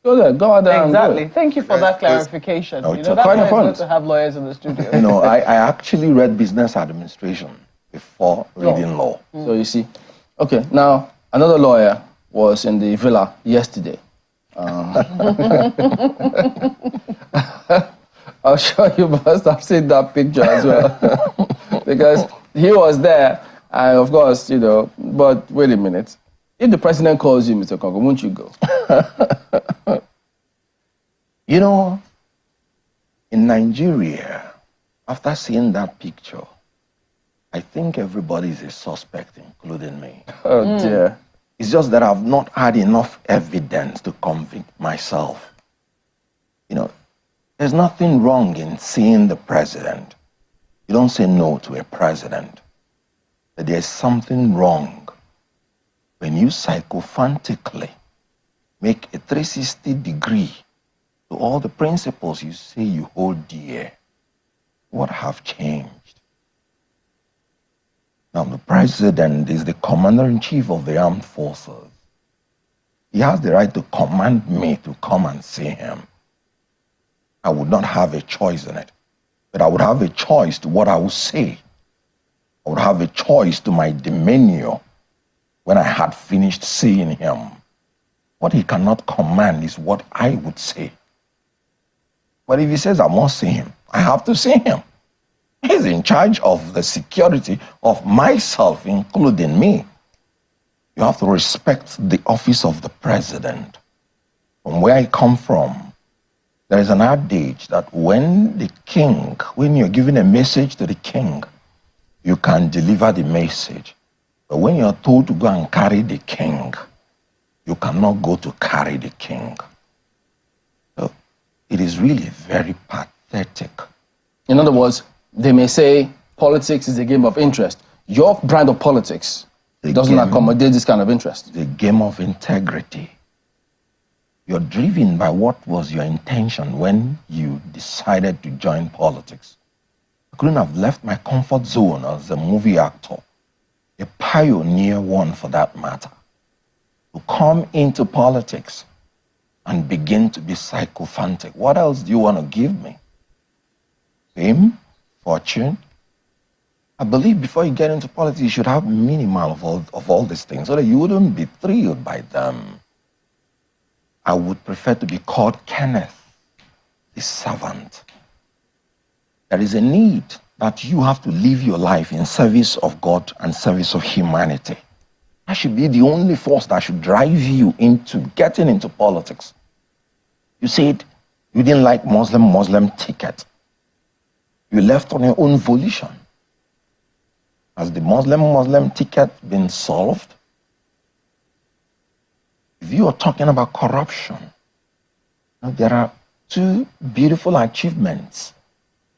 Go there. Go out there. Exactly. Thank you for that clarification. That's why it's good to have lawyers in the studio. I actually read business administration before reading law. So you see. Okay. Now another lawyer was in the villa yesterday. I'm sure you must have seen that picture as well. Because he was there, and of course, but wait a minute. If the president calls you, Mr. Kongo, won't you go? In Nigeria, after seeing that picture, I think everybody is a suspect, including me. Oh, dear. It's just that I've not had enough evidence to convict myself. There's nothing wrong in seeing the president. You don't say no to a president. But there's something wrong when you psychophantically make a 360 degree to all the principles you say you hold dear. What have changed? Now, the president is the commander-in-chief of the armed forces. He has the right to command me to come and see him. I would not have a choice in it, but I would have a choice to what I would say. I would have a choice to my demeanor when I had finished seeing him. What he cannot command is what I would say. But if he says I must see him, I have to see him. He's in charge of the security of myself, including me. You have to respect the office of the president. From where I come from, there is an adage that when you're giving a message to the king, you can deliver the message. But when you're told to go and carry the king, you cannot go to carry the king. So it is really very pathetic. In other words, they may say politics is a game of interest. Your brand of politics doesn't accommodate this kind of interest. The game of integrity. You're driven by what was your intention when you decided to join politics. I couldn't have left my comfort zone as a movie actor, a pioneer one for that matter, to come into politics and begin to be sycophantic. What else do you want to give me? Fame? Fortune? I believe before you get into politics, you should have minimal of all these things so that you wouldn't be thrilled by them. I would prefer to be called Kenneth, the servant. There is a need that you have to live your life in service of God and service of humanity. That should be the only force that should drive you into getting into politics. You said you didn't like Muslim ticket. You left on your own volition. Has the Muslim ticket been solved? If you are talking about corruption, there are two beautiful achievements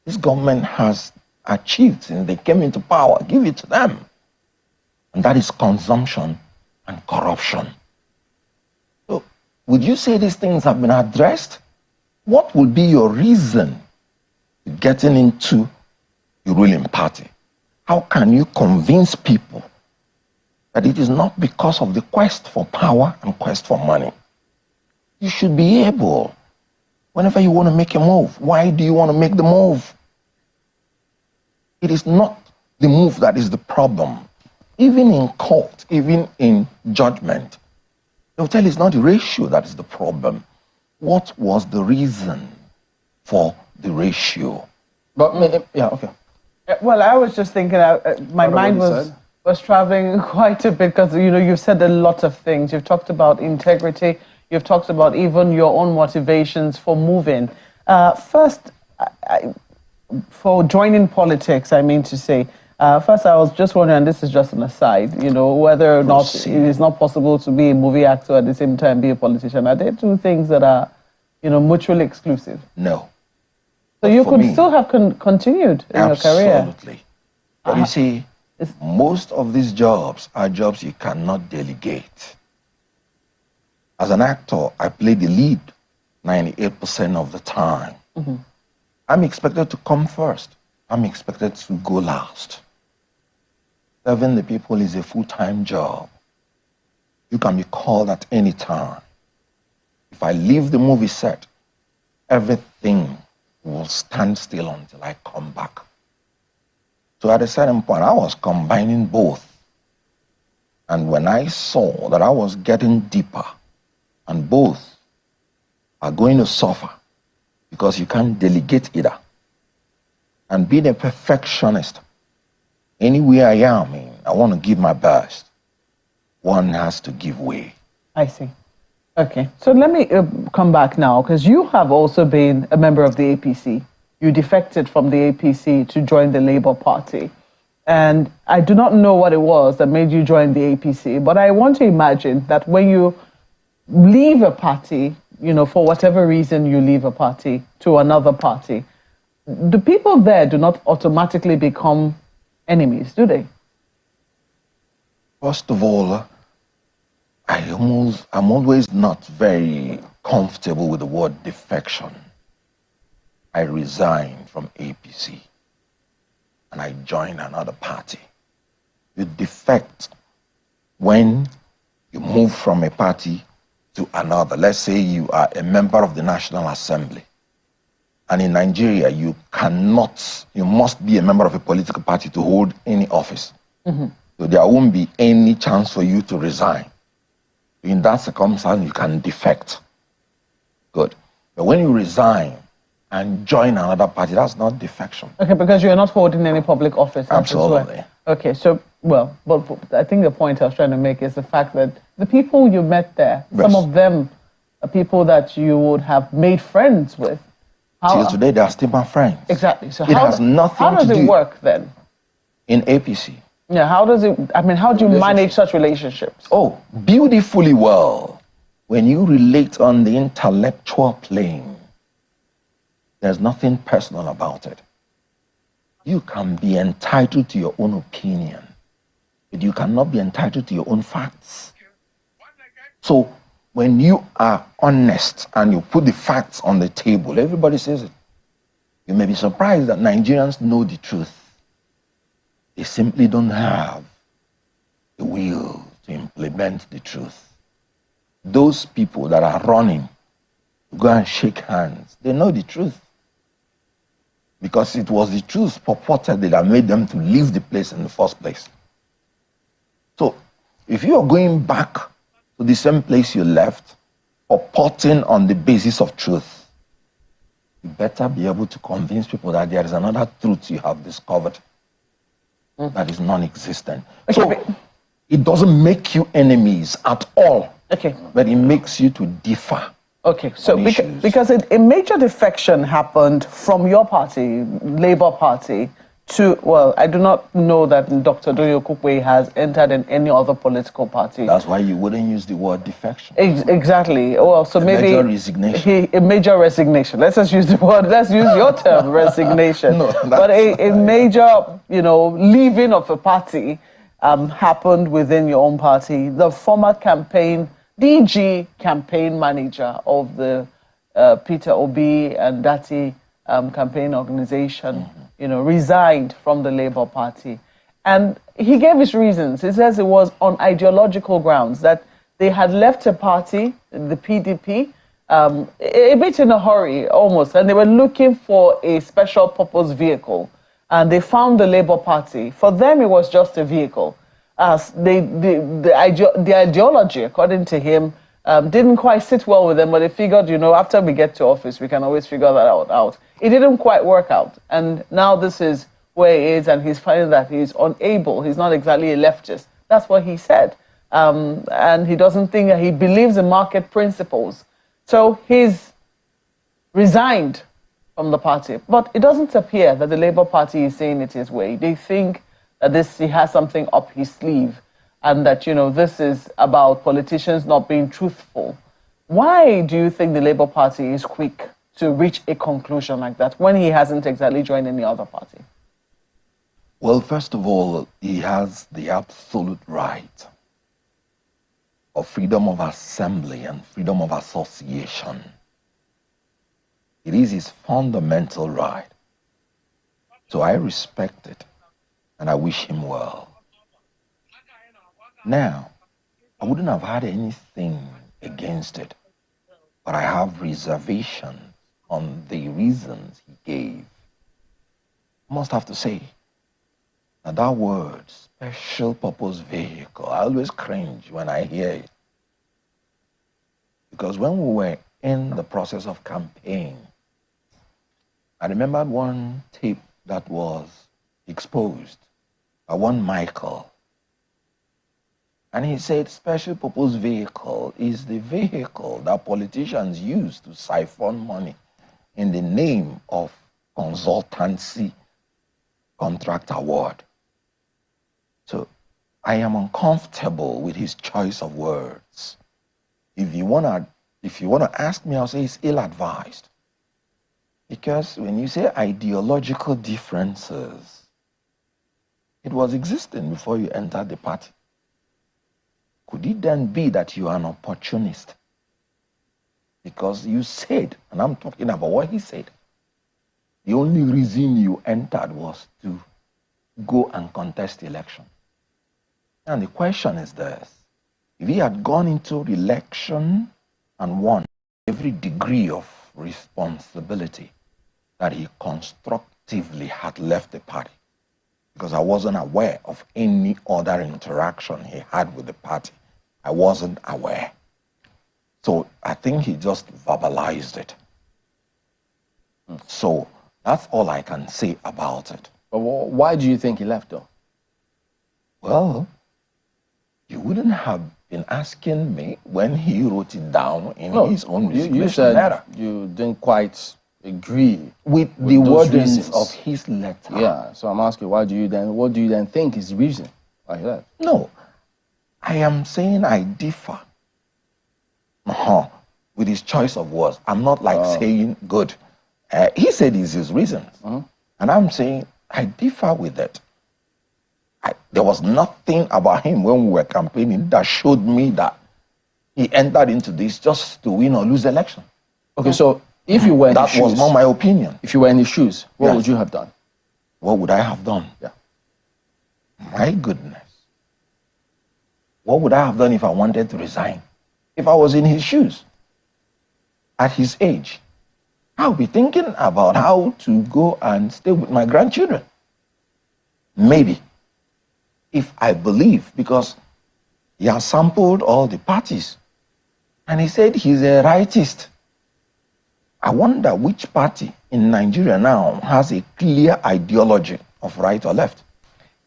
this government has achieved since they came into power. Give it to them. And that is consumption and corruption. So, would you say these things have been addressed? What would be your reason to getting into the ruling party? How can you convince people that it is not because of the quest for power and quest for money? You should be able, whenever you want to make a move, why do you want to make the move? It is not the move that is the problem. Even in court, even in judgment, they'll tell you it's not the ratio that is the problem. What was the reason for the ratio? But, yeah, okay. Well, I was just thinking, my mind was traveling quite a bit because, you know, you've said a lot of things. You've talked about integrity. You've talked about even your own motivations for moving. First, for joining politics, I mean to say, first I was just wondering, and this is just an aside, you know, whether or not it is not possible to be a movie actor at the same time be a politician. Are there two things that are, you know, mutually exclusive? No. So you could still have continued in your career? Absolutely. But you see, most of these jobs are jobs you cannot delegate. As an actor, I play the lead 98% of the time. Mm-hmm. I'm expected to come first. I'm expected to go last. Serving the people is a full-time job. You can be called at any time. If I leave the movie set, everything will stand still until I come back. So at a certain point, I was combining both. And when I saw that I was getting deeper, and both are going to suffer, because you can't delegate either. And being a perfectionist, anywhere I am, I want to give my best. One has to give way. I see. Okay, so let me come back now, because you have also been a member of the APC. You defected from the APC to join the Labour Party. And I do not know what it was that made you join the APC, but I want to imagine that when you leave a party, you know, for whatever reason you leave a party to another party, the people there do not automatically become enemies, do they? First of all, I I'm always not very comfortable with the word defection. I resigned from APC and I joined another party. You defect when you move from a party to another. Let's say you are a member of the National Assembly. And in Nigeria, you must be a member of a political party to hold any office. Mm-hmm. So there won't be any chance for you to resign. In that circumstance, you can defect. Good. But when you resign and join another party, that's not defection. Okay, because you're not holding any public office. Absolutely. Okay, so, well, but I think the point I was trying to make is the fact that the people you met there, yes, some of them are people that you would have made friends with. Till today, they are still my friends. Exactly. So how does it work then? In APC. Yeah, how does it, I mean, how do you manage such relationships? Oh, beautifully well. When you relate on the intellectual plane, there's nothing personal about it. You can be entitled to your own opinion, but you cannot be entitled to your own facts. So when you are honest and you put the facts on the table, everybody says it. You may be surprised that Nigerians know the truth. They simply don't have the will to implement the truth. Those people that are running to go and shake hands, they know the truth. Because it was the truth purportedly that made them to leave the place in the first place. So, if you are going back to the same place you left, purporting on the basis of truth, you better be able to convince people that there is another truth you have discovered that is non-existent. Okay, so, it doesn't make you enemies at all, okay, but it makes you to differ. Okay, so because a major defection happened from your party, Labour Party, to, well, I do not know that Dr. Doyo Kukwe has entered in any other political party. That's why you wouldn't use the word defection. Exactly. Well, so maybe major resignation. A major resignation. Let's just use the word. Let's use your term, resignation. No, but a major, leaving of a party happened within your own party. The former DG campaign manager of the Peter Obi and Dati campaign organization, resigned from the Labour Party. And he gave his reasons. He says it was on ideological grounds, that they had left a party, the PDP, a bit in a hurry, almost, and they were looking for a special purpose vehicle. And they found the Labour Party. For them, it was just a vehicle. The ideology, according to him, didn't quite sit well with them, but they figured, after we get to office, we can always figure that out. It didn't quite work out. And now this is where he is, and he's finding that he's unable. He's not exactly a leftist. That's what he said. And he doesn't think that he believes in market principles. So he's resigned from the party. But it doesn't appear that the Labour Party is saying it his way. They think that he has something up his sleeve, and that, this is about politicians not being truthful. Why do you think the Labour Party is quick to reach a conclusion like that when he hasn't exactly joined any other party? Well, first of all, he has the absolute right of freedom of assembly and freedom of association. It is his fundamental right. So I respect it. And I wish him well. Now, I wouldn't have had anything against it, but I have reservations on the reasons he gave. I must have to say that word, special purpose vehicle, I always cringe when I hear it. Because when we were in the process of campaign, I remembered one tape that was exposed by one Michael. And he said special purpose vehicle is the vehicle that politicians use to siphon money in the name of consultancy contract award. So I am uncomfortable with his choice of words. If you wanna ask me, I'll say it's ill-advised. Because when you say ideological differences, it was existing before you entered the party. could it then be that you are an opportunist? Because you said, and I'm talking about what he said, the only reason you entered was to go and contest the election. And the question is this: if he had gone into election and won, every degree of responsibility that he constructively had left the party, because I wasn't aware of any other interaction he had with the party. I wasn't aware. So I think he just verbalized it. So that's all I can say about it. But why do you think he left, though? Well, you wouldn't have been asking me when he wrote it down in his own resignation letter. You didn't quite agree with the wordings of his letter. Yeah, so I'm asking, what do you then think is the reason why he left? No, I am saying I differ with his choice of words. I'm not saying good. He said it's his reasons. And I'm saying I differ with it. There was nothing about him when we were campaigning that showed me that he entered into this just to win or lose election. Okay, so if you were in his shoes... That was not my opinion. If you were in his shoes, what would you have done? What would I have done? Yeah. My goodness. What would I have done if I wanted to resign? If I was in his shoes, at his age, I would be thinking about how to go and stay with my grandchildren. Maybe. If I believe, because he has sampled all the parties, and he said he's a rightist. I wonder which party in Nigeria now has a clear ideology of right or left.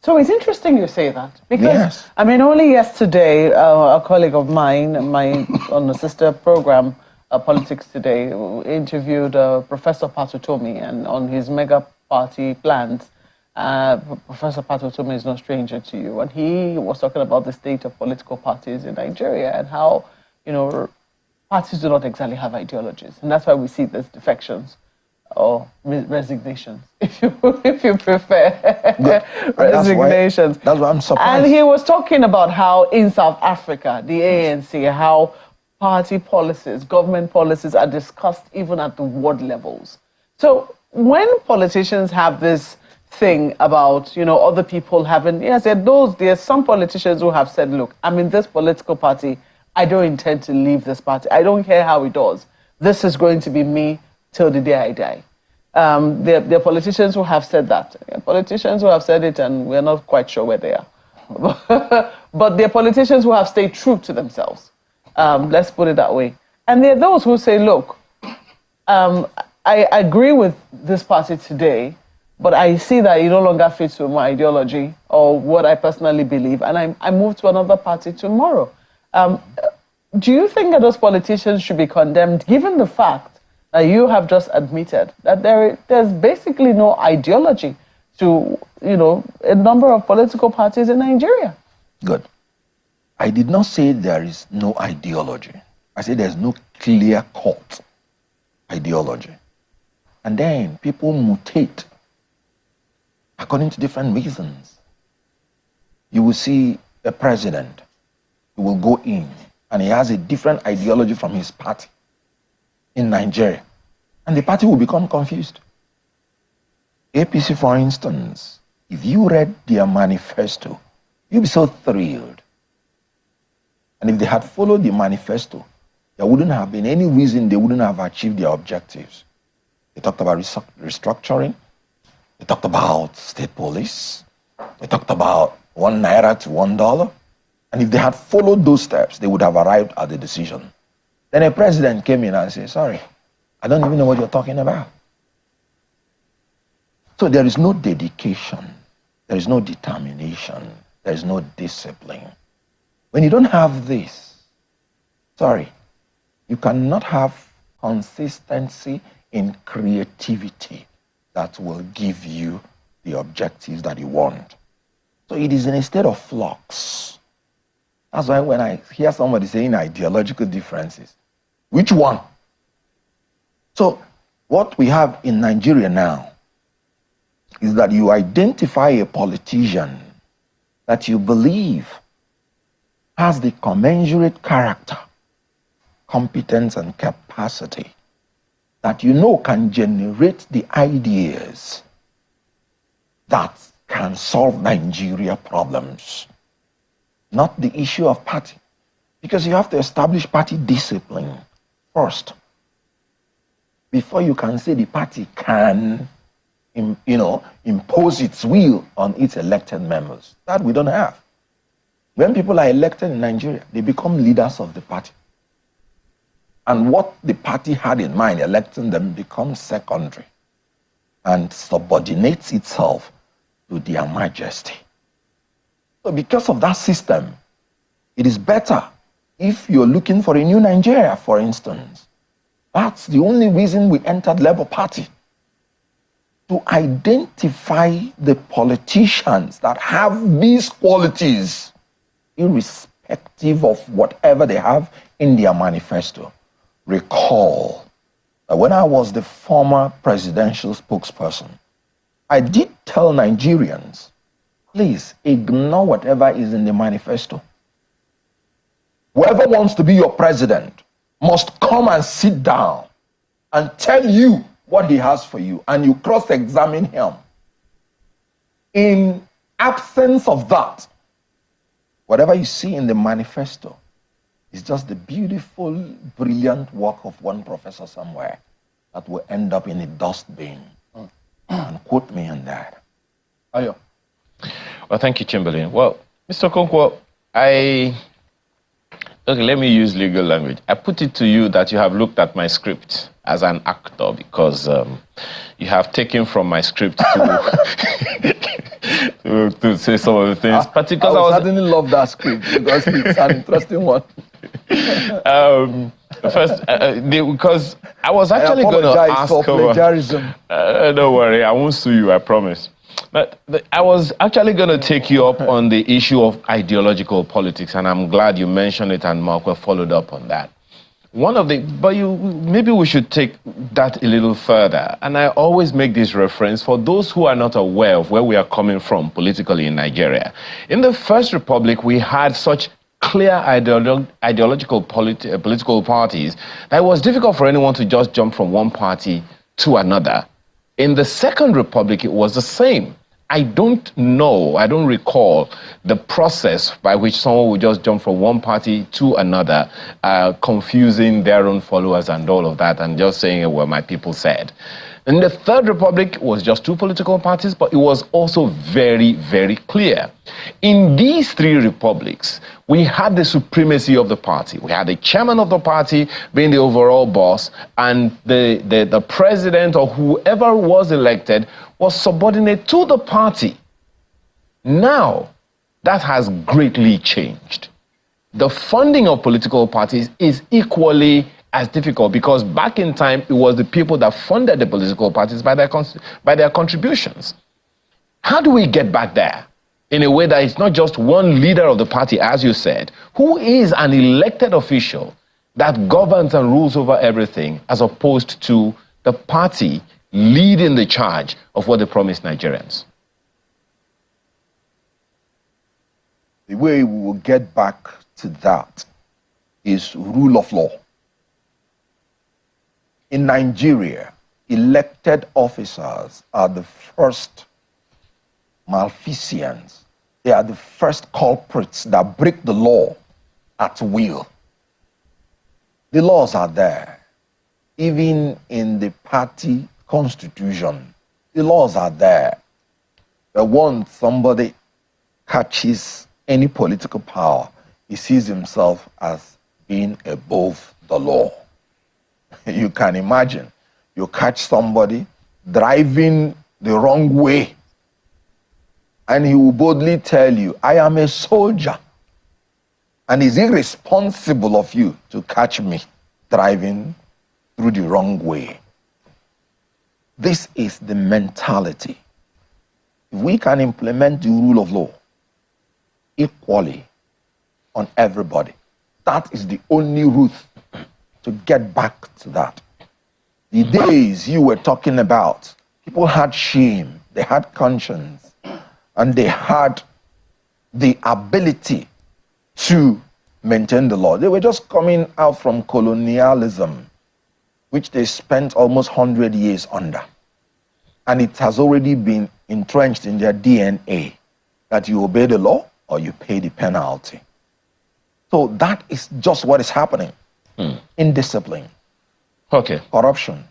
So it's interesting you say that, because I mean, only yesterday, a colleague of mine, on the sister program, Politics Today, interviewed Professor Patutomi and on his mega party plans. Professor Patutomi is no stranger to you, and he was talking about the state of political parties in Nigeria and how, parties do not exactly have ideologies, and that's why we see these defections or resignations, if you prefer. Resignations. That's why I'm surprised. And he was talking about how in South Africa, the ANC, how party policies, government policies are discussed even at the ward levels. So when politicians have this thing about, other people having, there's some politicians who have said, look, I'm in this political party, I don't intend to leave this party. I don't care how it does. This is going to be me till the day I die. There are politicians who have said that. Politicians who have said it, and we're not quite sure where they are. But there are politicians who have stayed true to themselves. Let's put it that way. And there are those who say, look, I agree with this party today, but I see that it no longer fits with my ideology or what I personally believe, and I move to another party tomorrow. Do you think that those politicians should be condemned, given the fact that you have just admitted that there's basically no ideology to, a number of political parties in Nigeria? Good. I did not say there is no ideology. I said there's no clear-cut ideology. And then people mutate according to different reasons. You will see a president who will go in and he has a different ideology from his party in Nigeria. And the party will become confused. APC, for instance, if you read their manifesto, you'll be so thrilled. And if they had followed the manifesto, there wouldn't have been any reason they wouldn't have achieved their objectives. They talked about restructuring. They talked about state police. They talked about 1 naira to $1. And if they had followed those steps, they would have arrived at the decision. Then a president came in and said, sorry, I don't even know what you're talking about. So there is no dedication. There is no determination. There is no discipline. When you don't have this, sorry, you cannot have consistency in creativity that will give you the objectives that you want. So it is in a state of flux. That's why when I hear somebody saying ideological differences, which one? So what we have in Nigeria now is that you identify a politician that you believe has the commensurate character, competence, and capacity that you know can generate the ideas that can solve Nigeria problems, not the issue of party. Because you have to establish party discipline first before you can say the party can, impose its will on its elected members. That we don't have. When people are elected in Nigeria, they become leaders of the party. And what the party had in mind electing them becomes secondary and subordinates itself to their majesty. So because of that system, it is better if you're looking for a new Nigeria, for instance. That's the only reason we entered Labour Party. To identify the politicians that have these qualities, irrespective of whatever they have in their manifesto. Recall that when I was the former presidential spokesperson, I did tell Nigerians, please ignore whatever is in the manifesto. Whoever wants to be your president must come and sit down and tell you what he has for you, and you cross-examine him. In absence of that, whatever you see in the manifesto is just the beautiful, brilliant work of one professor somewhere that will end up in a dustbin. And quote me on that. Ayo. Well, thank you, Chamberlain. Well, Mr. Okonkwo, okay, let me use legal language. I put it to you that you have looked at my script as an actor because you have taken from my script to say some of the things. Particularly, I certainly love that script because it's an interesting one. First, because I was actually going to ask for plagiarism. Don't worry, I won't sue you, I promise. But I was actually going to take you up on the issue of ideological politics, and I'm glad you mentioned it, and Mark followed up on that. Maybe we should take that a little further. And I always make this reference for those who are not aware of where we are coming from politically in Nigeria. In the First Republic, we had such clear ideological political parties that it was difficult for anyone to just jump from one party to another. In the Second Republic, it was the same. I don't recall the process by which someone would just jump from one party to another, confusing their own followers and all of that, and just saying, well, my people said. In the Third Republic, it was just two political parties, but it was also very, very clear. In these three republics, we had the supremacy of the party. We had the chairman of the party being the overall boss, and the president or whoever was elected was subordinate to the party. Now, that has greatly changed. The funding of political parties is equally as difficult because back in time, it was the people that funded the political parties by their contributions. How do we get back there in a way that it's not just one leader of the party, as you said, who is an elected official that governs and rules over everything, as opposed to the party leading the charge of what they promised Nigerians? The way we will get back to that is rule of law. In Nigeria, elected officers are the first malfeasance. They are the first culprits that break the law at will. The laws are there. Even in the party constitution, the laws are there. But once somebody catches any political power, he sees himself as being above the law. You can imagine, you catch somebody driving the wrong way, and he will boldly tell you, I am a soldier, and it's irresponsible of you to catch me driving through the wrong way. This is the mentality. If we can implement the rule of law equally on everybody, that is the only route to get back to that. The days you were talking about, people had shame, they had conscience, and they had the ability to maintain the law. They were just coming out from colonialism, which they spent almost 100 years under. And it has already been entrenched in their DNA that you obey the law or you pay the penalty. So that is just what is happening. Indiscipline, corruption,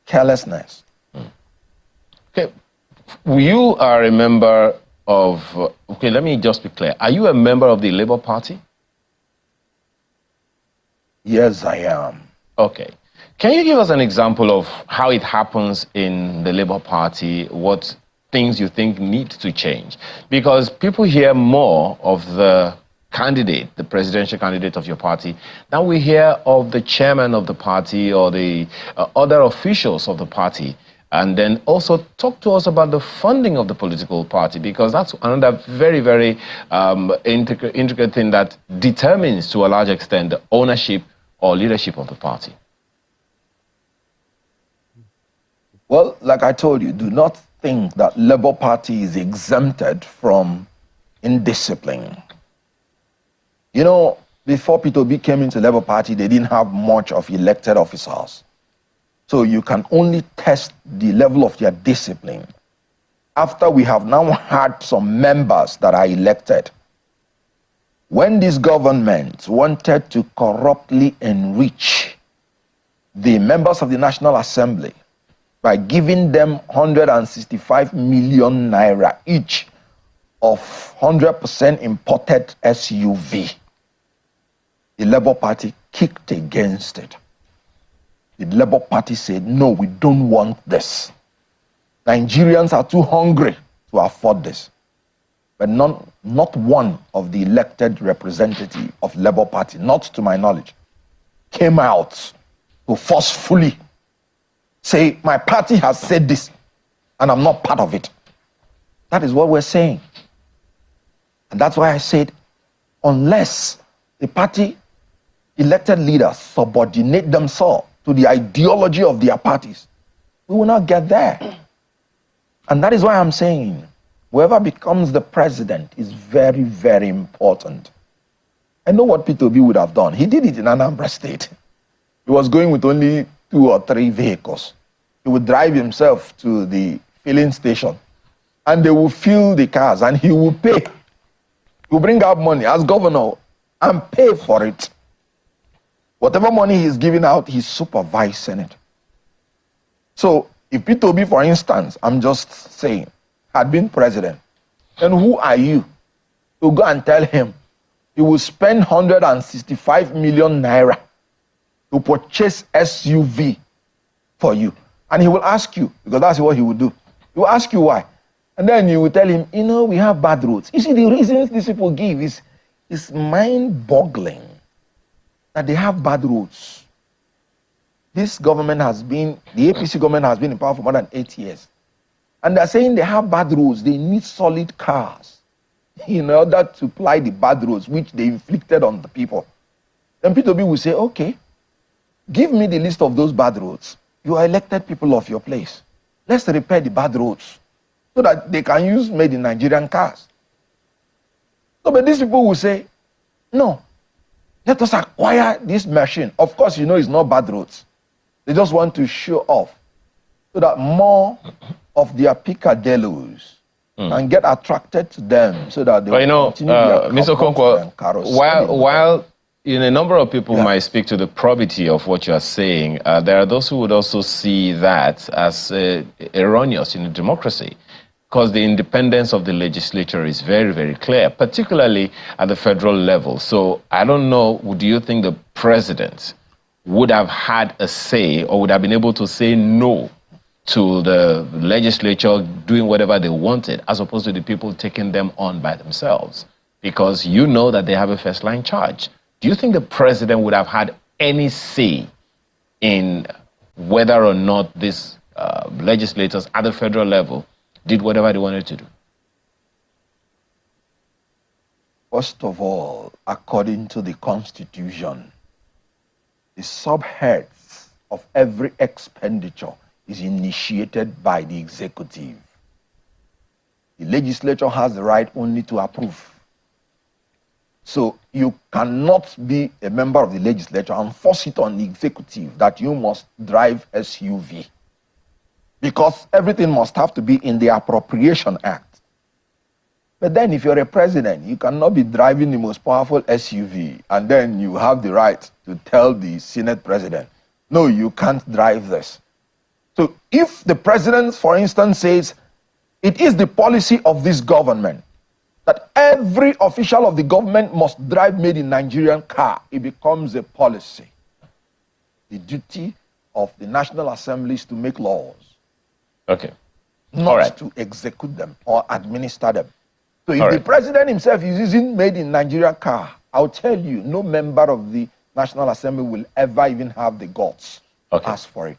carelessness. Okay, you are a member of, okay, let me just be clear. Are you a member of the Labour Party? Yes, I am. Okay. Can you give us an example of how it happens in the Labour Party, what things you think need to change? Because people hear more of the candidate, the presidential candidate of your party, than we hear of the chairman of the party or the other officials of the party. And then also talk to us about the funding of the political party, because that's another very, very intricate thing that determines to a large extent the ownership or leadership of the party. Well, like I told you, do not think that Labour Party is exempted from indiscipline. You know, before P2B came into Labour Party, they didn't have much of elected officers. So you can only test the level of their discipline after we have now had some members that are elected. When this government wanted to corruptly enrich the members of the National Assembly by giving them 165 million naira each of 100% imported SUV, the Labour Party kicked against it. The Labour Party said, no, we don't want this. Nigerians are too hungry to afford this. But not one of the elected representatives of Labour Party, not to my knowledge, came out to forcefully say, my party has said this, and I'm not part of it. That is what we're saying. And that's why I said, unless the party elected leaders subordinate themselves to the ideology of their parties, we will not get there. And that is why I'm saying, whoever becomes the president is very, very important. I know what P2B would have done. He did it in Anambra State. He was going with only 2 or 3 vehicles. He would drive himself to the filling station, and they will fill the cars, and he will pay. He will bring out money as governor and pay for it. Whatever money he's giving out, he's supervising it. So if P2B, for instance, I'm just saying, had been president, then who are you to go and tell him he will spend 165 million naira to purchase SUV for you? And he will ask you, because that's what he will do. He will ask you why. And then you will tell him, you know, we have bad roads. You see, the reasons these people give is mind-boggling. That they have bad roads. This government has been, the APC government has been in power for more than 8 years. And they're saying they have bad roads. They need solid cars in order to ply the bad roads which they inflicted on the people. Then P2B will say, okay, give me the list of those bad roads. You are elected people of your place. Let's repair the bad roads so that they can use made in Nigerian cars. So, but these people will say, no, let us acquire this machine. Of course, you know it's not bad roads. They just want to show off so that more of their picadillos can get attracted to them so that they will continue their Mr. Okonkwo, while a number of people might speak to the probity of what you are saying, there are those who would also see that as erroneous in a democracy, because the independence of the legislature is very, very clear, particularly at the federal level. So I don't know, do you think the president would have had a say or would have been able to say no to the legislature doing whatever they wanted, as opposed to the people taking them on by themselves? Because you know that they have a first-line charge. Do you think the president would have had any say in whether or not these legislators at the federal level did whatever they wanted to do? First of all, according to the Constitution, the subheads of every expenditure is initiated by the executive. The legislature has the right only to approve. So you cannot be a member of the legislature and force it on the executive that you must drive SUV. Because everything must have to be in the Appropriation Act. But then if you're a president, you cannot be driving the most powerful SUV and then you have the right to tell the Senate president, no, you can't drive this. So if the president, for instance, says, it is the policy of this government that every official of the government must drive made in Nigerian car, it becomes a policy. The duty of the National Assembly is to make laws. Okay. Not to execute them or administer them. So if the president himself is using made in Nigeria car, I'll tell you, no member of the National Assembly will ever even have the guts to ask for it.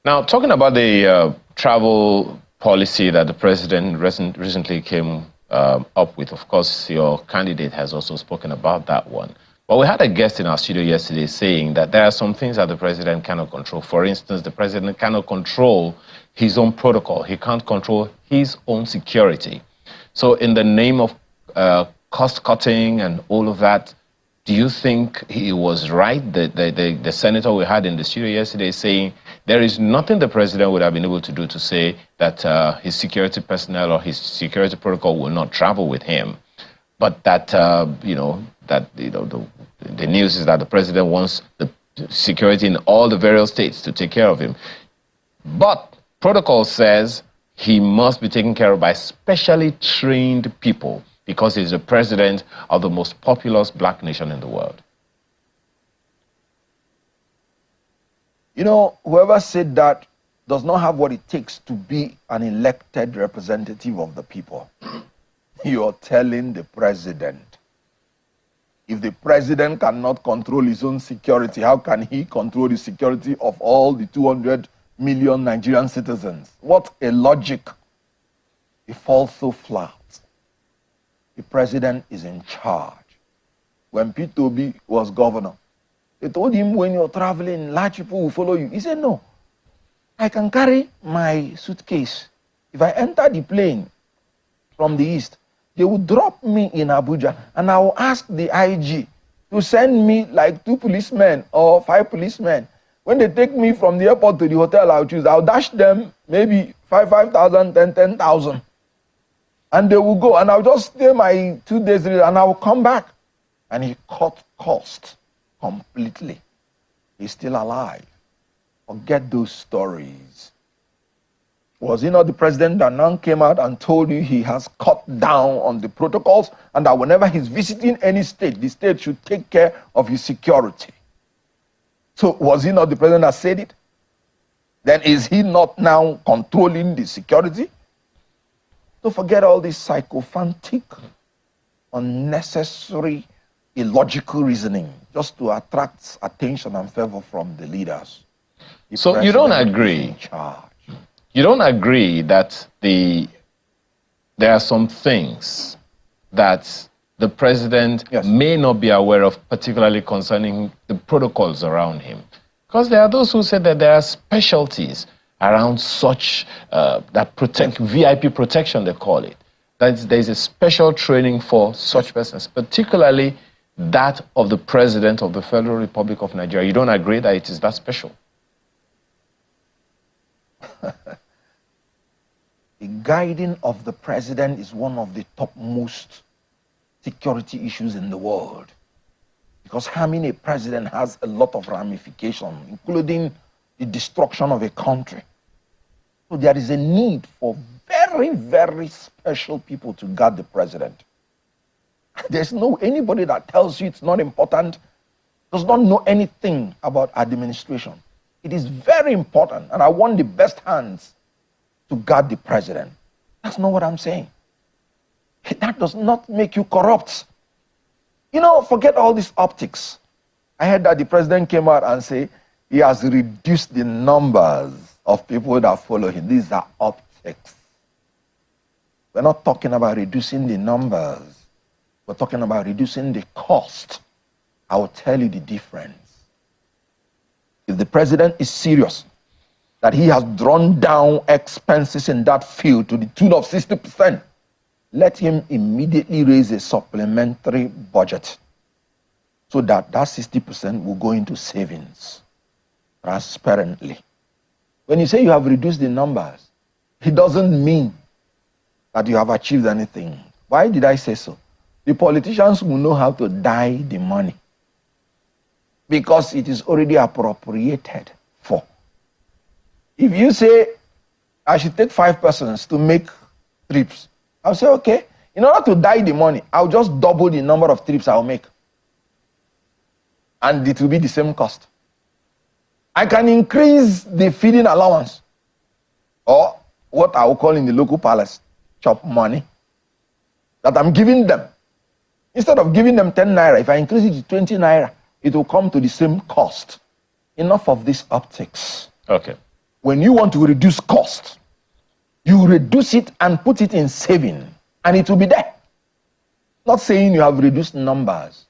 Now, talking about the travel policy that the president recently came up with, of course, your candidate has also spoken about that one. But we had a guest in our studio yesterday saying that there are some things that the president cannot control. For instance, the president cannot control his own protocol. He can't control his own security. So in the name of cost cutting and all of that, do you think he was right? The senator we had in the studio yesterday saying there is nothing the president would have been able to do to say that his security personnel or his security protocol will not travel with him. But that, the news is that the president wants the security in all the various states to take care of him. But protocol says he must be taken care of by specially trained people because he's the president of the most populous black nation in the world. You know, whoever said that does not have what it takes to be an elected representative of the people. You're telling the president. If the president cannot control his own security, how can he control the security of all the 200 million Nigerian citizens? What a logic. It falls so flat. The president is in charge. When Peter Obi was governor, they told him when you're traveling, large people will follow you. He said, no, I can carry my suitcase. If I enter the plane from the east, they will drop me in Abuja and I will ask the IG to send me like 2 policemen or 5 policemen. When they take me from the airport to the hotel, I'll dash them maybe 5,000, 10,000. And they will go and I'll just stay my 2 days and I will come back. And he cut cost completely. He's still alive. Forget those stories. Was he not the president that now came out and told you he has cut down on the protocols and that whenever he's visiting any state, the state should take care of his security? So was he not the president that said it? Then is he not now controlling the security? So forget all this sycophantic, unnecessary, illogical reasoning just to attract attention and favor from the leaders. So you don't agree? You don't agree that there are some things that the president may not be aware of, particularly concerning the protocols around him? Because there are those who say that there are specialties around such, that protect, VIP protection they call it. That there's a special training for such persons, particularly that of the President of the Federal Republic of Nigeria. You don't agree that it is that special? The guiding of the president is one of the topmost security issues in the world. Because harming a president has a lot of ramifications, including the destruction of a country. So there is a need for very, very special people to guard the president. There's no anybody that tells you it's not important, does not know anything about administration. It is very important, and I want the best hands to guard the president. That's not what I'm saying. That does not make you corrupt. You know, forget all these optics. I heard that the president came out and said he has reduced the numbers of people that follow him. These are optics. We're not talking about reducing the numbers. We're talking about reducing the cost. I will tell you the difference. If the president is serious that he has drawn down expenses in that field to the tune of 60%, let him immediately raise a supplementary budget so that 60% will go into savings transparently. When you say you have reduced the numbers, it doesn't mean that you have achieved anything. Why did I say so? The politicians will know how to die the money because it is already appropriated for. If you say, I should take 5 persons to make trips, I'll say, okay, in order to die the money, I'll just double the number of trips I'll make. And it will be the same cost. I can increase the feeding allowance, or what I will call in the local palace, chop money, that I'm giving them. Instead of giving them 10 naira, if I increase it to 20 naira, it will come to the same cost. Enough of these optics. Okay. When you want to reduce cost, you reduce it and put it in saving, and it will be there. Not saying you have reduced numbers.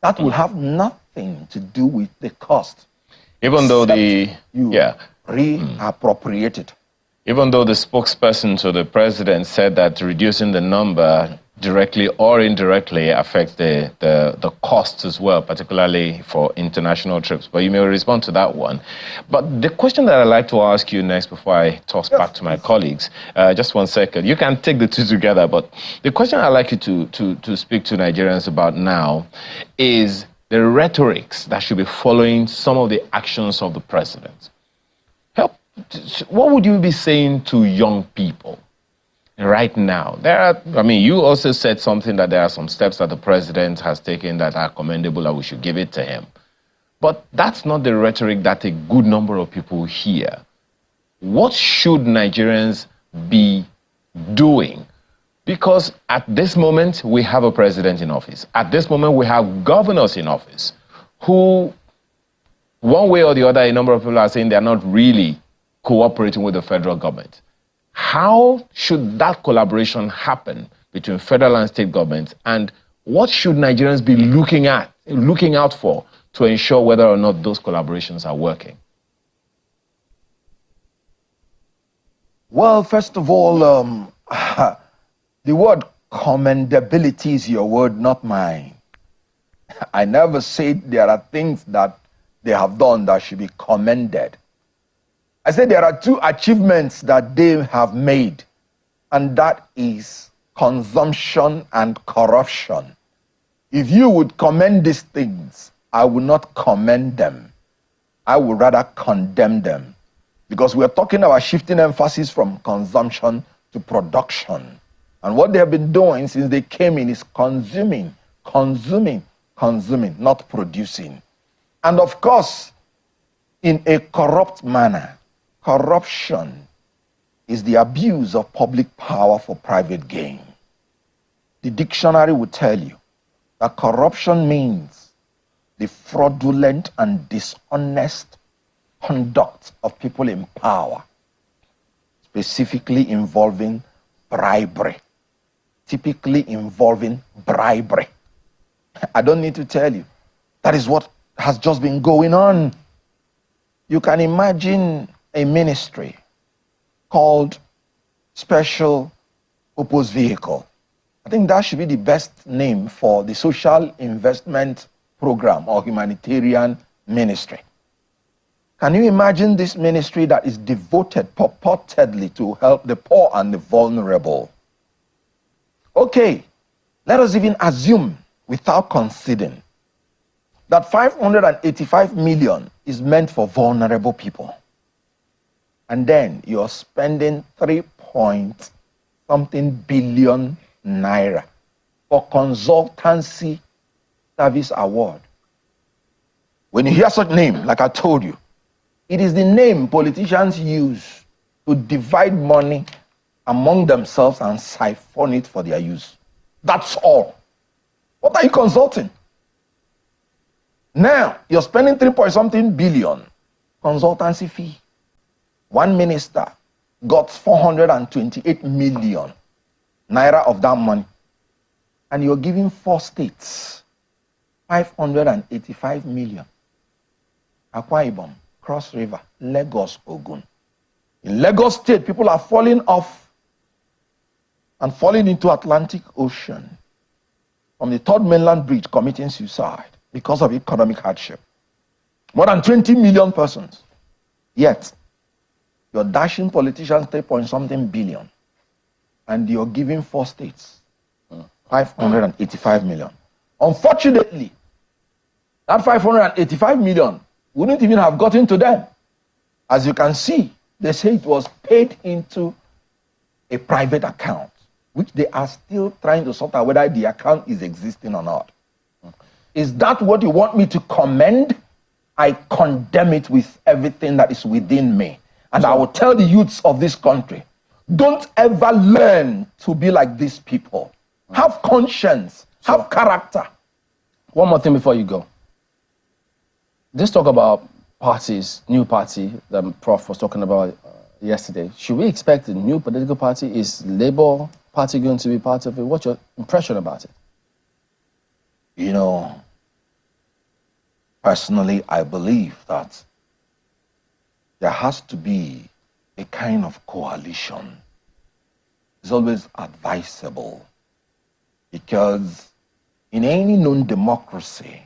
That will have nothing to do with the cost. Even though reappropriated. Even though the spokesperson to the president said that reducing the number directly or indirectly affects the costs as well, particularly for international trips. But you may respond to that one. But the question that I'd like to ask you next before I toss back to my colleagues, just 1 second. You can take the two together, but the question I'd like you to speak to Nigerians about now is the rhetorics that should be following some of the actions of the president. What would you be saying to young people right now? You also said something that there are some steps that the president has taken that are commendable and we should give it to him. But that's not the rhetoric that a good number of people hear. What should Nigerians be doing? Because at this moment, we have a president in office. At this moment, we have governors in office who, one way or the other, a number of people are saying they're not really cooperating with the federal government. How should that collaboration happen between federal and state governments? And what should Nigerians be looking out for to ensure whether or not those collaborations are working? Well, first of all, the word commendability is your word, not mine. I never said there are things that they have done that should be commended. I said there are 2 achievements that they have made, and that is consumption and corruption. If you would commend these things, I would not commend them. I would rather condemn them, because we are talking about shifting emphasis from consumption to production. And what they have been doing since they came in is consuming, not producing. And of course, in a corrupt manner. Corruption is the abuse of public power for private gain. The dictionary will tell you that corruption means the fraudulent and dishonest conduct of people in power, specifically involving bribery, typically involving bribery. I don't need to tell you, that is what has just been going on. You can imagine a ministry called Special Purpose Vehicle. I think that should be the best name for the social investment program or humanitarian ministry. Can you imagine this ministry that is devoted purportedly to help the poor and the vulnerable? Okay, let us even assume, without conceding, that 585 million is meant for vulnerable people. And then you're spending 3-point-something billion naira for consultancy service award. When you hear such name, like I told you, it is the name politicians use to divide money among themselves and siphon it for their use. That's all. What are you consulting? Now, you're spending 3-point-something billion consultancy fee. One minister got 428 million naira of that money. And you're giving 4 states 585 million. Akwa Ibom, Cross River, Lagos, Ogun. In Lagos State, people are falling off and falling into Atlantic Ocean from the third mainland bridge committing suicide because of economic hardship. More than 20 million persons. Yet, you're dashing politicians 3-point-something billion, and you're giving 4 states 585 million. Unfortunately, that 585 million wouldn't even have gotten to them. As you can see, they say it was paid into a private account, which they are still trying to sort out whether the account is existing or not. Is that what you want me to commend? I condemn it with everything that is within me. And I will tell the youths of this country, don't ever learn to be like these people. Have conscience, have character. One more thing before you go. Let's talk about parties, new party that Prof was talking about yesterday. Should we expect a new political party? Is Labour Party going to be part of it? What's your impression about it? You know, personally, I believe that there has to be a kind of coalition. It's always advisable, because in any known democracy,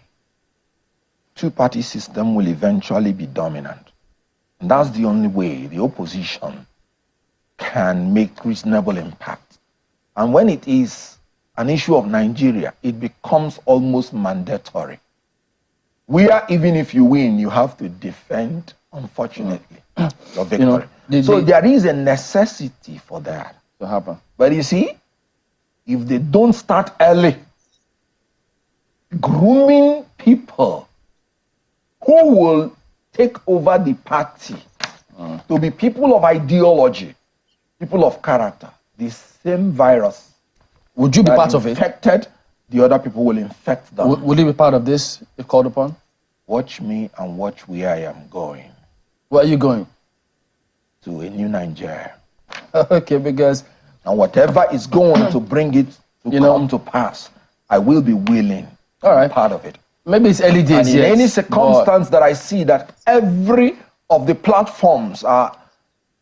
two-party system will eventually be dominant. And that's the only way the opposition can make reasonable impact. And when it is an issue of Nigeria, it becomes almost mandatory. Where even if you win, you have to defend, unfortunately, your victory. So there is a necessity for that to happen. But you see, if they don't start early, grooming people who will take over the party to be people of ideology, people of character, the same virus. Would you be part of it? Infected, the other people will infect them. Would you be part of this if called upon? Watch me and watch where I am going. Where are you going? To a new Nigeria. Okay, because... And whatever is going to bring it to come to pass, I will be willing to be part of it. Maybe it's early days. And in any circumstance that I see that every of the platforms are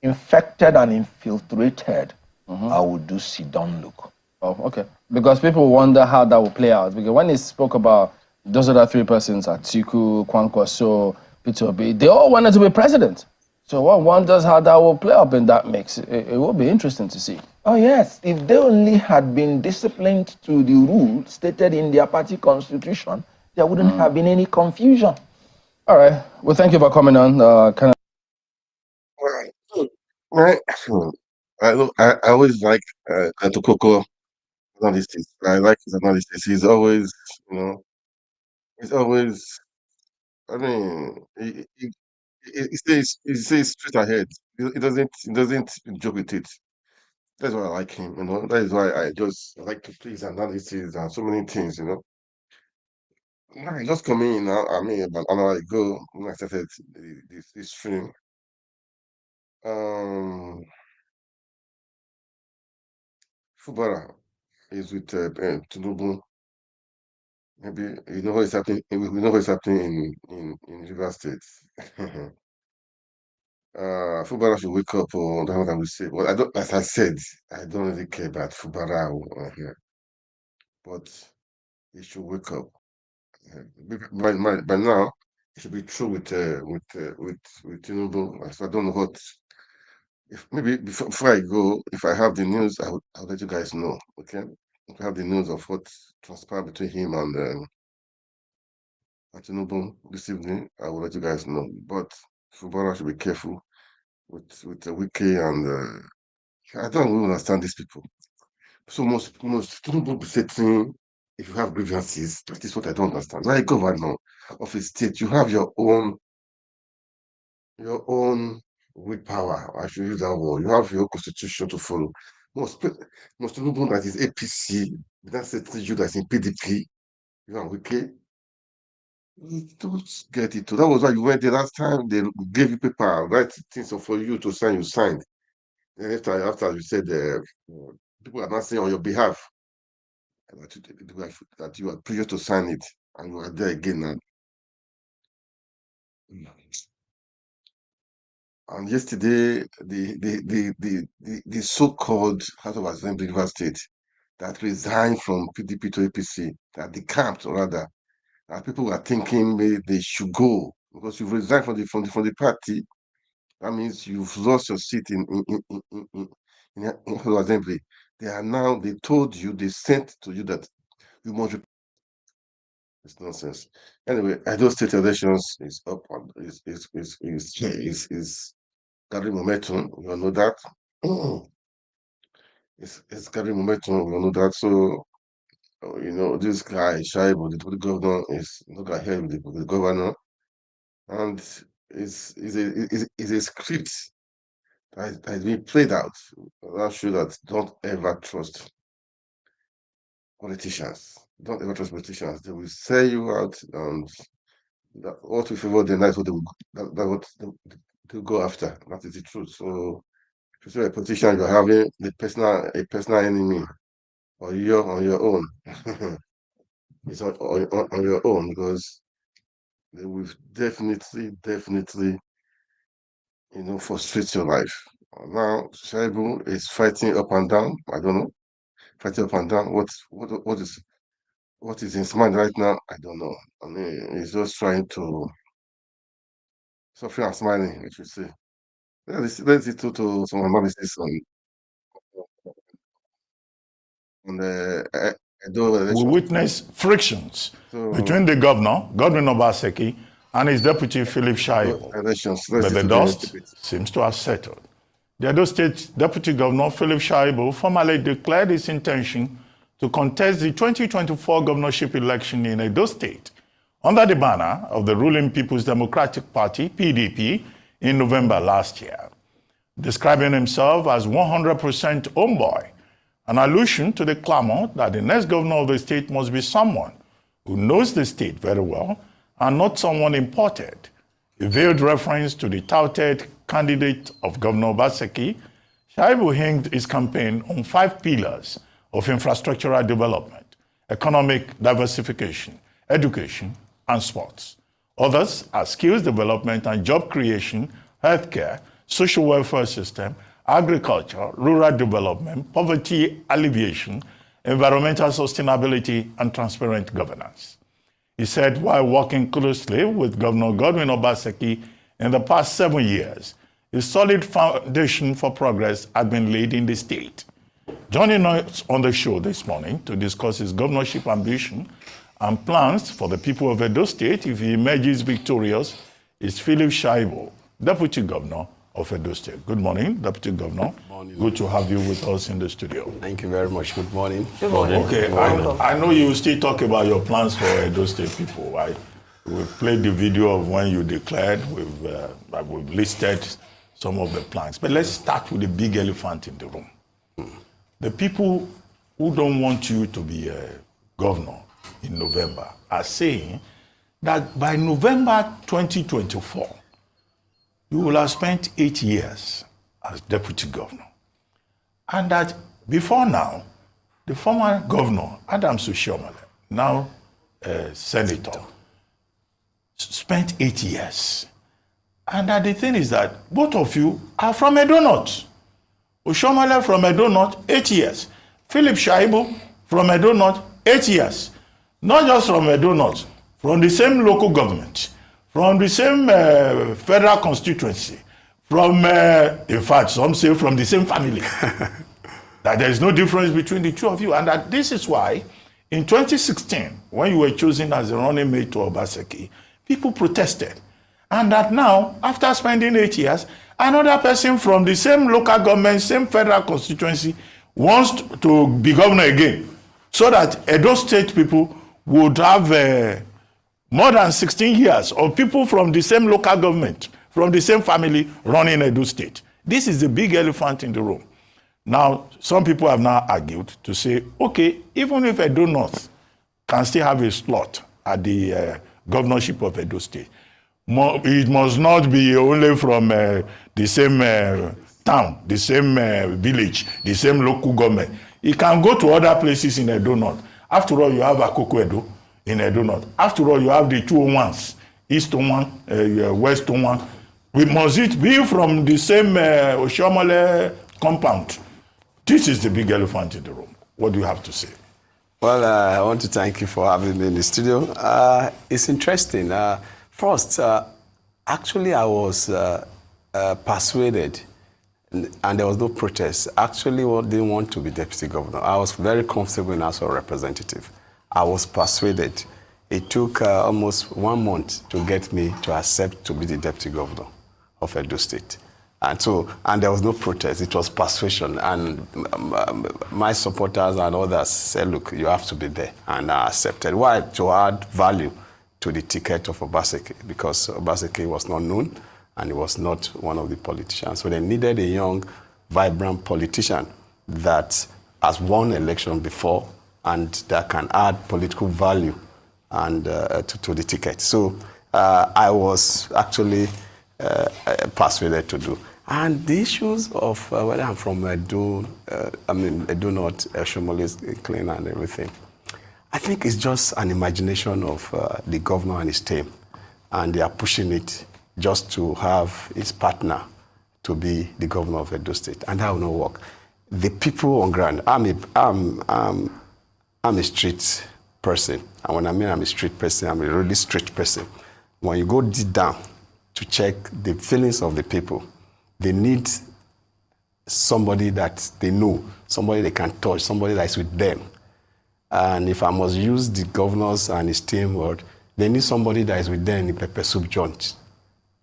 infected and infiltrated, I will do sit-down look. Oh, okay. Because people wonder how that will play out. Because when they spoke about those other 3 persons, Atiku, Kwankwaso, Peter Obi, they all wanted to be president. So one wonders how that will play up in that mix. It will be interesting to see. Oh yes, if they only had been disciplined to the rules stated in their party constitution, there wouldn't have been any confusion. All right. Well, thank you for coming on. I always like Atokoko analysis. I like his analysis. He's always, he's always. I mean, he stays straight ahead. He doesn't joke with it. That's why I like him. That is why I like to play his analysis and so many things. I just come in now. I mean, about an hour ago when I started this stream. Fubara is with Tinubu. Maybe you know what is happening. We know what is happening in River State. Fubara should wake up. Or that's what I would say. Well, I don't. As I said, I don't really care about Fubara here, but he should wake up. By now, he should be through with Tinubu. So I don't know what. If maybe before I go, if I have the news, I'll let you guys know. Okay, if I have the news of what transpired between him and Tinubu this evening, I will let you guys know. But Fubara should be careful with the Wiki and I don't really understand these people. So most Tinubu be saying if you have grievances, that is what I don't understand. Like governor of a state, you have your own willpower. I should use that word. You have your constitution to follow. Most Tinubu that is APC, that's you that's in PDP, you are Wiki. You don't get it. That was why you went the last time. They gave you paper, write things for you to sign. You signed. And after you said people are not saying on your behalf that you are previous to sign it, and you are there again now. And yesterday, the so-called House of Assembly River State that resigned from PDP to APC, that decamped rather, that people were thinking maybe they should go because you've resigned from the party. That means you've lost your seat in House of Assembly. They told you, they sent to you that you must. It's nonsense. Anyway, Edo State elections is up on is gathering momentum. You all know that. It's gathering momentum. You all know that. So this guy Shaibu, the deputy governor, is not going ahead with the governor, and is a script that has been played out. I'm sure that don't ever trust politicians. Don't ever trust politicians. They will sell you out, and what we favor them, that's what they'll go after. That is the truth. So if you're a politician, you're having a personal enemy, or you're on your own. It's on your own, because they will definitely, frustrate your life. Now, Shaibu is fighting up and down. I don't know, fighting up and down. What is in his mind right now? I don't know. I mean, he's just trying to suffering and smiling, I should say. Let's listen to some analysis on the Edo We election. witness frictions between the governor, Godwin Obaseki, and his deputy, Philip Shaibu. But the dust seems to have settled. The Edo State Deputy Governor, Philip Shaibu, formally declared his intention to contest the 2024 governorship election in Edo State under the banner of the ruling People's Democratic Party, PDP, in November last year. Describing himself as 100% homeboy, an allusion to the clamor that the next governor of the state must be someone who knows the state very well and not someone imported. A veiled reference to the touted candidate of Governor Obaseki, Shaibu hinged his campaign on 5 pillars of infrastructural development: economic diversification, education, and sports. Others are skills development and job creation, healthcare, social welfare system, agriculture, rural development, poverty alleviation, environmental sustainability, and transparent governance. He said while working closely with Governor Godwin Obaseki in the past 7 years, a solid foundation for progress had been laid in the state. Joining us on the show this morning to discuss his governorship ambition and plans for the people of Edo State if he emerges victorious is Philip Shaibu, Deputy Governor of Edo State. Good morning, Deputy Governor. Good morning. Good to have you with us in the studio. Thank you very much. Good morning. Good morning. Okay, I know you still talk about your plans for Edo State people. We've played the video of when you declared. We've listed some of the plans. But let's start with the big elephant in the room. The people who don't want you to be a governor in November are saying that by November 2024, you will have spent 8 years as deputy governor. And that before now, the former governor, Adams Oshiomhole, now senator, spent 8 years. And that the thing is that both of you are from Edo North. Oshiomhole from Edo North, 8 years. Philip Shaibu from Edo North, 8 years. Not just from Edo North, from the same local government, from the same federal constituency, from, in fact, some say from the same family. That there is no difference between the two of you. And that this is why, in 2016, when you were chosen as the running mate to Obaseki, people protested. And that now, after spending 8 years, another person from the same local government, same federal constituency, wants to be governor again, so that Edo State people would have more than 16 years of people from the same local government, from the same family, running Edo State. This is the big elephant in the room. Now, some people have now argued to say, okay, even if Edo North can still have a slot at the governorship of Edo State, it must not be only from the same town, the same village, the same local government. It can go to other places in Edo North. After all, you have Akoko Edo in Edo North. After all, you have the 201s, East 1, West 1, Must it be from the same Oshomole compound? This is the big elephant in the room. What do you have to say? Well, I want to thank you for having me in the studio. It's interesting. First, actually, I was persuaded, and there was no protest. Actually, I didn't want to be deputy governor. I was very comfortable in House of Representative. I was persuaded. It took almost 1 month to get me to accept to be the deputy governor of Edo State. And there was no protest. It was persuasion. And my supporters and others said, look, you have to be there. And I accepted. Why? To add value to the ticket of Obaseki, because Obaseki was not known and he was not one of the politicians. So they needed a young, vibrant politician that has won election before and that can add political value and to the ticket. So I was actually persuaded to do. And the issues of whether I'm from Edo, Edo North, Shomole, Clean and everything, I think it's just an imagination of the governor and his team. And they are pushing it just to have his partner to be the governor of Edo State. And that will not work. The people on ground, I'm a street person. And when I mean I'm a street person, I'm a really street person. When you go deep down to check the feelings of the people, they need somebody that they know, somebody they can touch, somebody that's with them. And if I must use the governors and his team word, they need somebody that is with them in the pepper soup joint.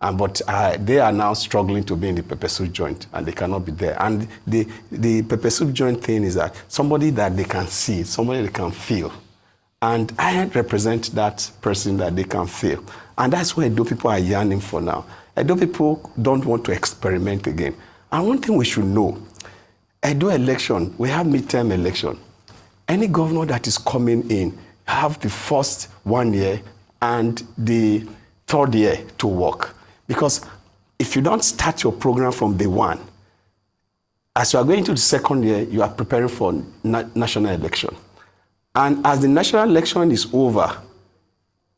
But they are now struggling to be in the pepper soup joint, and they cannot be there. And the pepper soup joint thing is that somebody that they can see, somebody they can feel. And I represent that person that they can feel. And that's what Edo people are yearning for now. Edo people don't want to experiment again. And one thing we should know, Edo election, we have midterm election. Any governor that is coming in have the first 1 year and the 3rd year to work. Because if you don't start your program from day one, as you are going to the 2nd year, you are preparing for national election. And as the national election is over,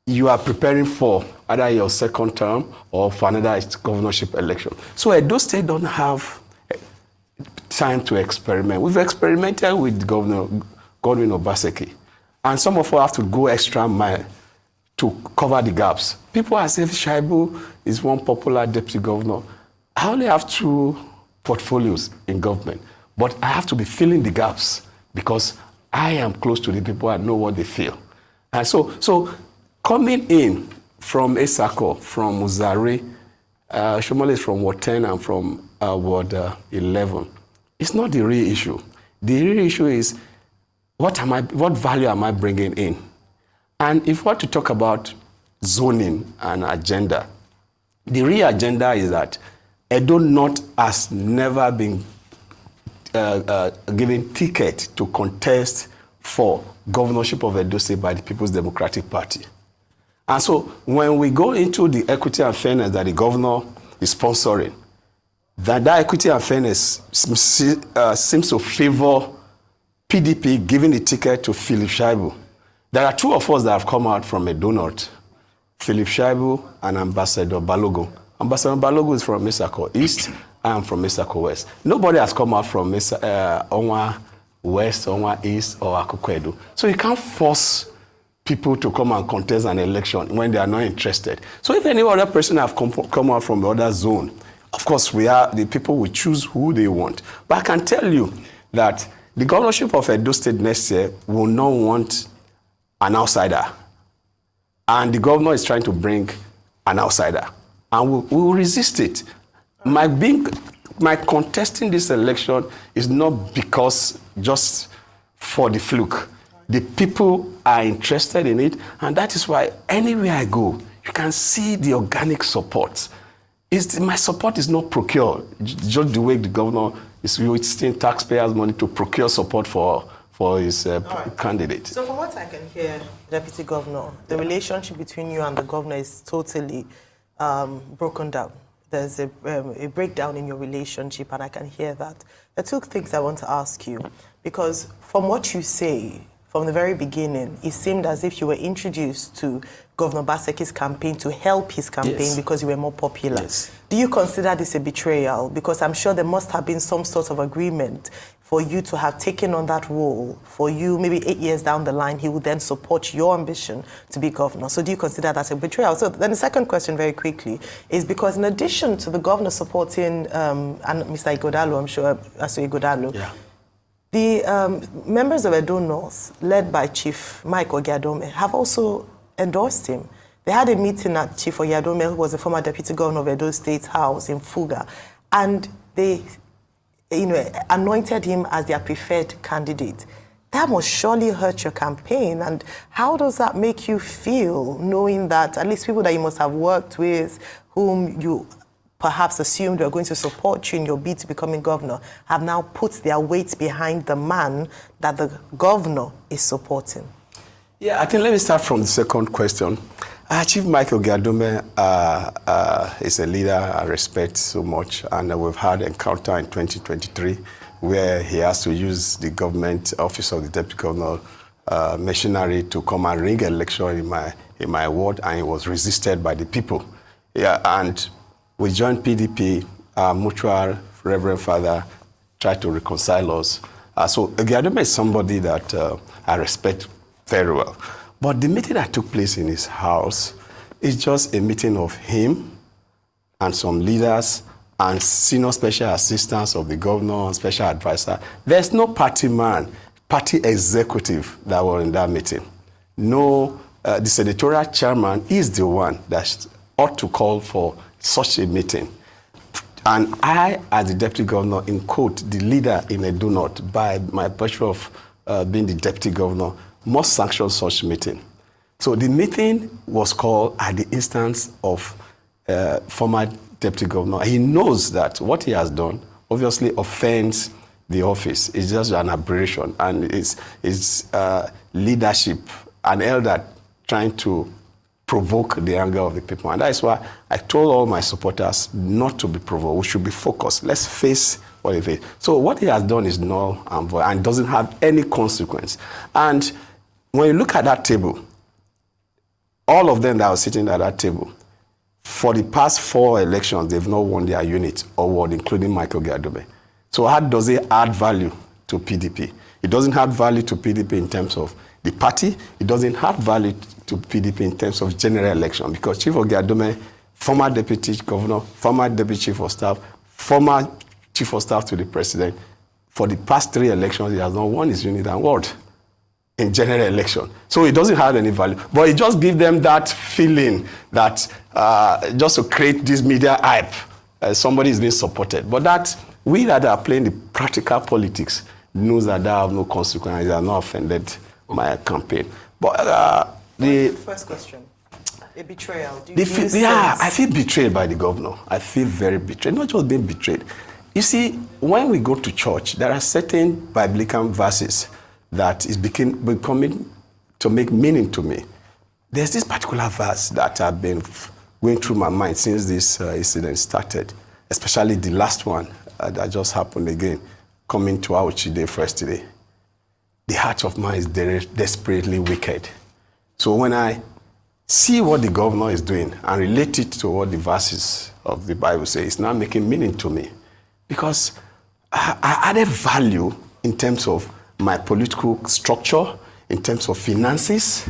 you are preparing for either your 2nd term or for another governorship election. So Edo State don't have time to experiment. We've experimented with Governor Godwin Obaseki. And some of us have to go extra mile to cover the gaps. People are saying Shaibu is one popular deputy governor. I only have 2 portfolios in government, but I have to be filling the gaps because I am close to the people and know what they feel. And so coming in from Esako, from Uzari, Shomole is from Ward 10 and from Ward 11. It's not the real issue. The real issue is what value am I bringing in? And if we want to talk about zoning and agenda, the real agenda is that Edo North has never been given ticket to contest for governorship of Edo State by the People's Democratic Party. And so when we go into the equity and fairness that the governor is sponsoring, that equity and fairness seems to favor PDP giving the ticket to Philip Shaibu. There are 2 of us that have come out from Edo North, Philip Shaibu and Ambassador Balogun. Ambassador Balogun is from Mesako East, I am from Mesako West. Nobody has come out from Onwa West, Onwa East, or Akoko Edo. So you can't force people to come and contest an election when they are not interested. So if any other person have come out from the other zone, of course the people will choose who they want. But I can tell you that the governorship of Edo State next year will not want an outsider. And the governor is trying to bring an outsider. And we will resist it. My contesting this election is not because just for the fluke. The people are interested in it, and that is why anywhere I go, you can see the organic support. My support is not procured, just the way the governor is wasting taxpayers' money to procure support for his candidate. So from what I can hear, Deputy Governor, the relationship between you and the governor is totally broken down. There's a breakdown in your relationship, and I can hear that. There are 2 things I want to ask you, because from what you say, from the very beginning, it seemed as if you were introduced to Governor Obaseki's campaign to help his campaign because you were more popular. Yes. Do you consider this a betrayal? Because I'm sure there must have been some sort of agreement for you to have taken on that role. For you, maybe 8 years down the line, he would then support your ambition to be governor. So do you consider that a betrayal? So then the second question, very quickly, is because in addition to the governor supporting and Mr. Ighodalo, I'm sure, Aso Ighodalo, the members of Edo North, led by Chief Mike Ogiadome, have also endorsed him. They had a meeting at Chief Ogiadome, who was the former deputy governor of Edo State House in Fuga, and they anointed him as their preferred candidate. That must surely hurt your campaign. And how does that make you feel, knowing that at least people that you must have worked with, whom you perhaps assumed were going to support you in your bid to becoming governor, have now put their weight behind the man that the governor is supporting? Yeah, I think let me start from the second question. Chief Michael Ogiadome is a leader I respect so much, and we've had an encounter in 2023 where he has to use the government office of the deputy governor machinery to come and rig election in my ward, and he was resisted by the people. Yeah, and we joined PDP, our mutual Reverend Father tried to reconcile us. So Ogiadome is somebody that I respect very well. But the meeting that took place in his house is just a meeting of him and some leaders and senior special assistants of the governor and special advisor. There's no party man, party executive that were in that meeting. No, the senatorial chairman is the one that ought to call for such a meeting. And I, as the deputy governor, in quote, the leader in Edo North, by my virtue of being the deputy governor, must sanction such meeting. So the meeting was called at the instance of former deputy governor. He knows that what he has done obviously offends the office. It's just an aberration, and it's leadership, an elder trying to provoke the anger of the people. And that's why I told all my supporters not to be provoked. We should be focused. Let's face what it is. So what he has done is null and void and doesn't have any consequence. And when you look at that table, all of them that are sitting at that table, for the past 4 elections, they've not won their unit or ward, including Michael Ogiadome. So how does it add value to PDP? It doesn't add value to PDP in terms of the party. It doesn't add value to PDP in terms of general election, because Chief Ogiadome, former deputy governor, former deputy chief of staff, former chief of staff to the president, for the past 3 elections, he has not won his unit and ward in general election. So it doesn't have any value. But it just gives them that feeling that just to create this media hype, somebody is being supported. But that we that are playing the practical politics knows that they have no consequences, they are not offended my campaign. But the first question, a betrayal. I feel betrayed by the governor. I feel very betrayed, not just being betrayed. You see, when we go to church, there are certain biblical verses that is becoming to make meaning to me. There's this particular verse that I've been going through my mind since this incident started, especially the last one that just happened again, coming to Auchi Day first today. The heart of man is desperately wicked. So when I see what the governor is doing and relate it to what the verses of the Bible say, it's now making meaning to me. Because I added value in terms of my political structure, in terms of finances,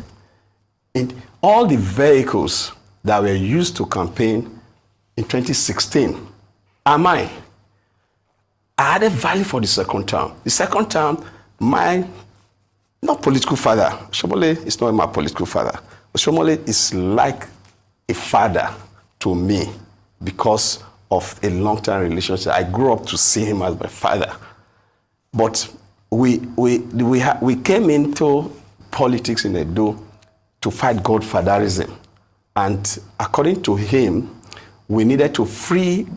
in all the vehicles that were used to campaign in 2016 are mine. I added value for the second term. The second term, my not political father. Shomole is not my political father. But Shomole is like a father to me because of a long-term relationship. I grew up to see him as my father. But we came into politics in Edo to fight godfatherism. And according to him, we needed to free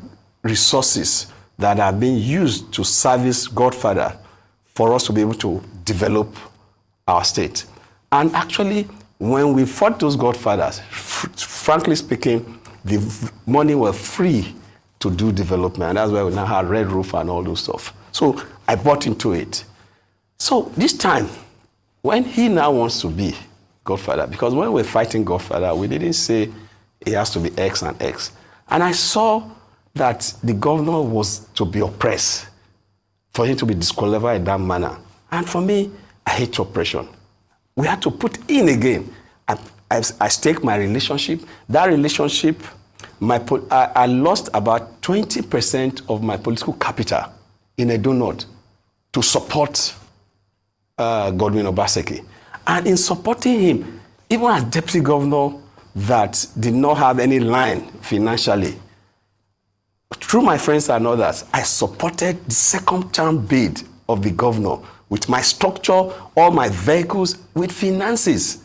resources that are being used to service Godfather for us to be able to develop our state. And actually, when we fought those Godfathers, frankly speaking, the money was free to do development. And that's why we now have Red Roof and all those stuff. So I bought into it. So this time, when he now wants to be Godfather, because when we're fighting Godfather, we didn't say it has to be X and X. And I saw that the governor was to be oppressed, for him to be disqualified in that manner. And for me, I hate oppression. We had to put in again. I stake my relationship. That relationship, I lost about 20% of my political capital in Edo North to support Godwin Obaseki. And in supporting him, even as deputy governor that did not have any line financially, through my friends and others, I supported the second term bid of the governor with my structure, all my vehicles, with finances.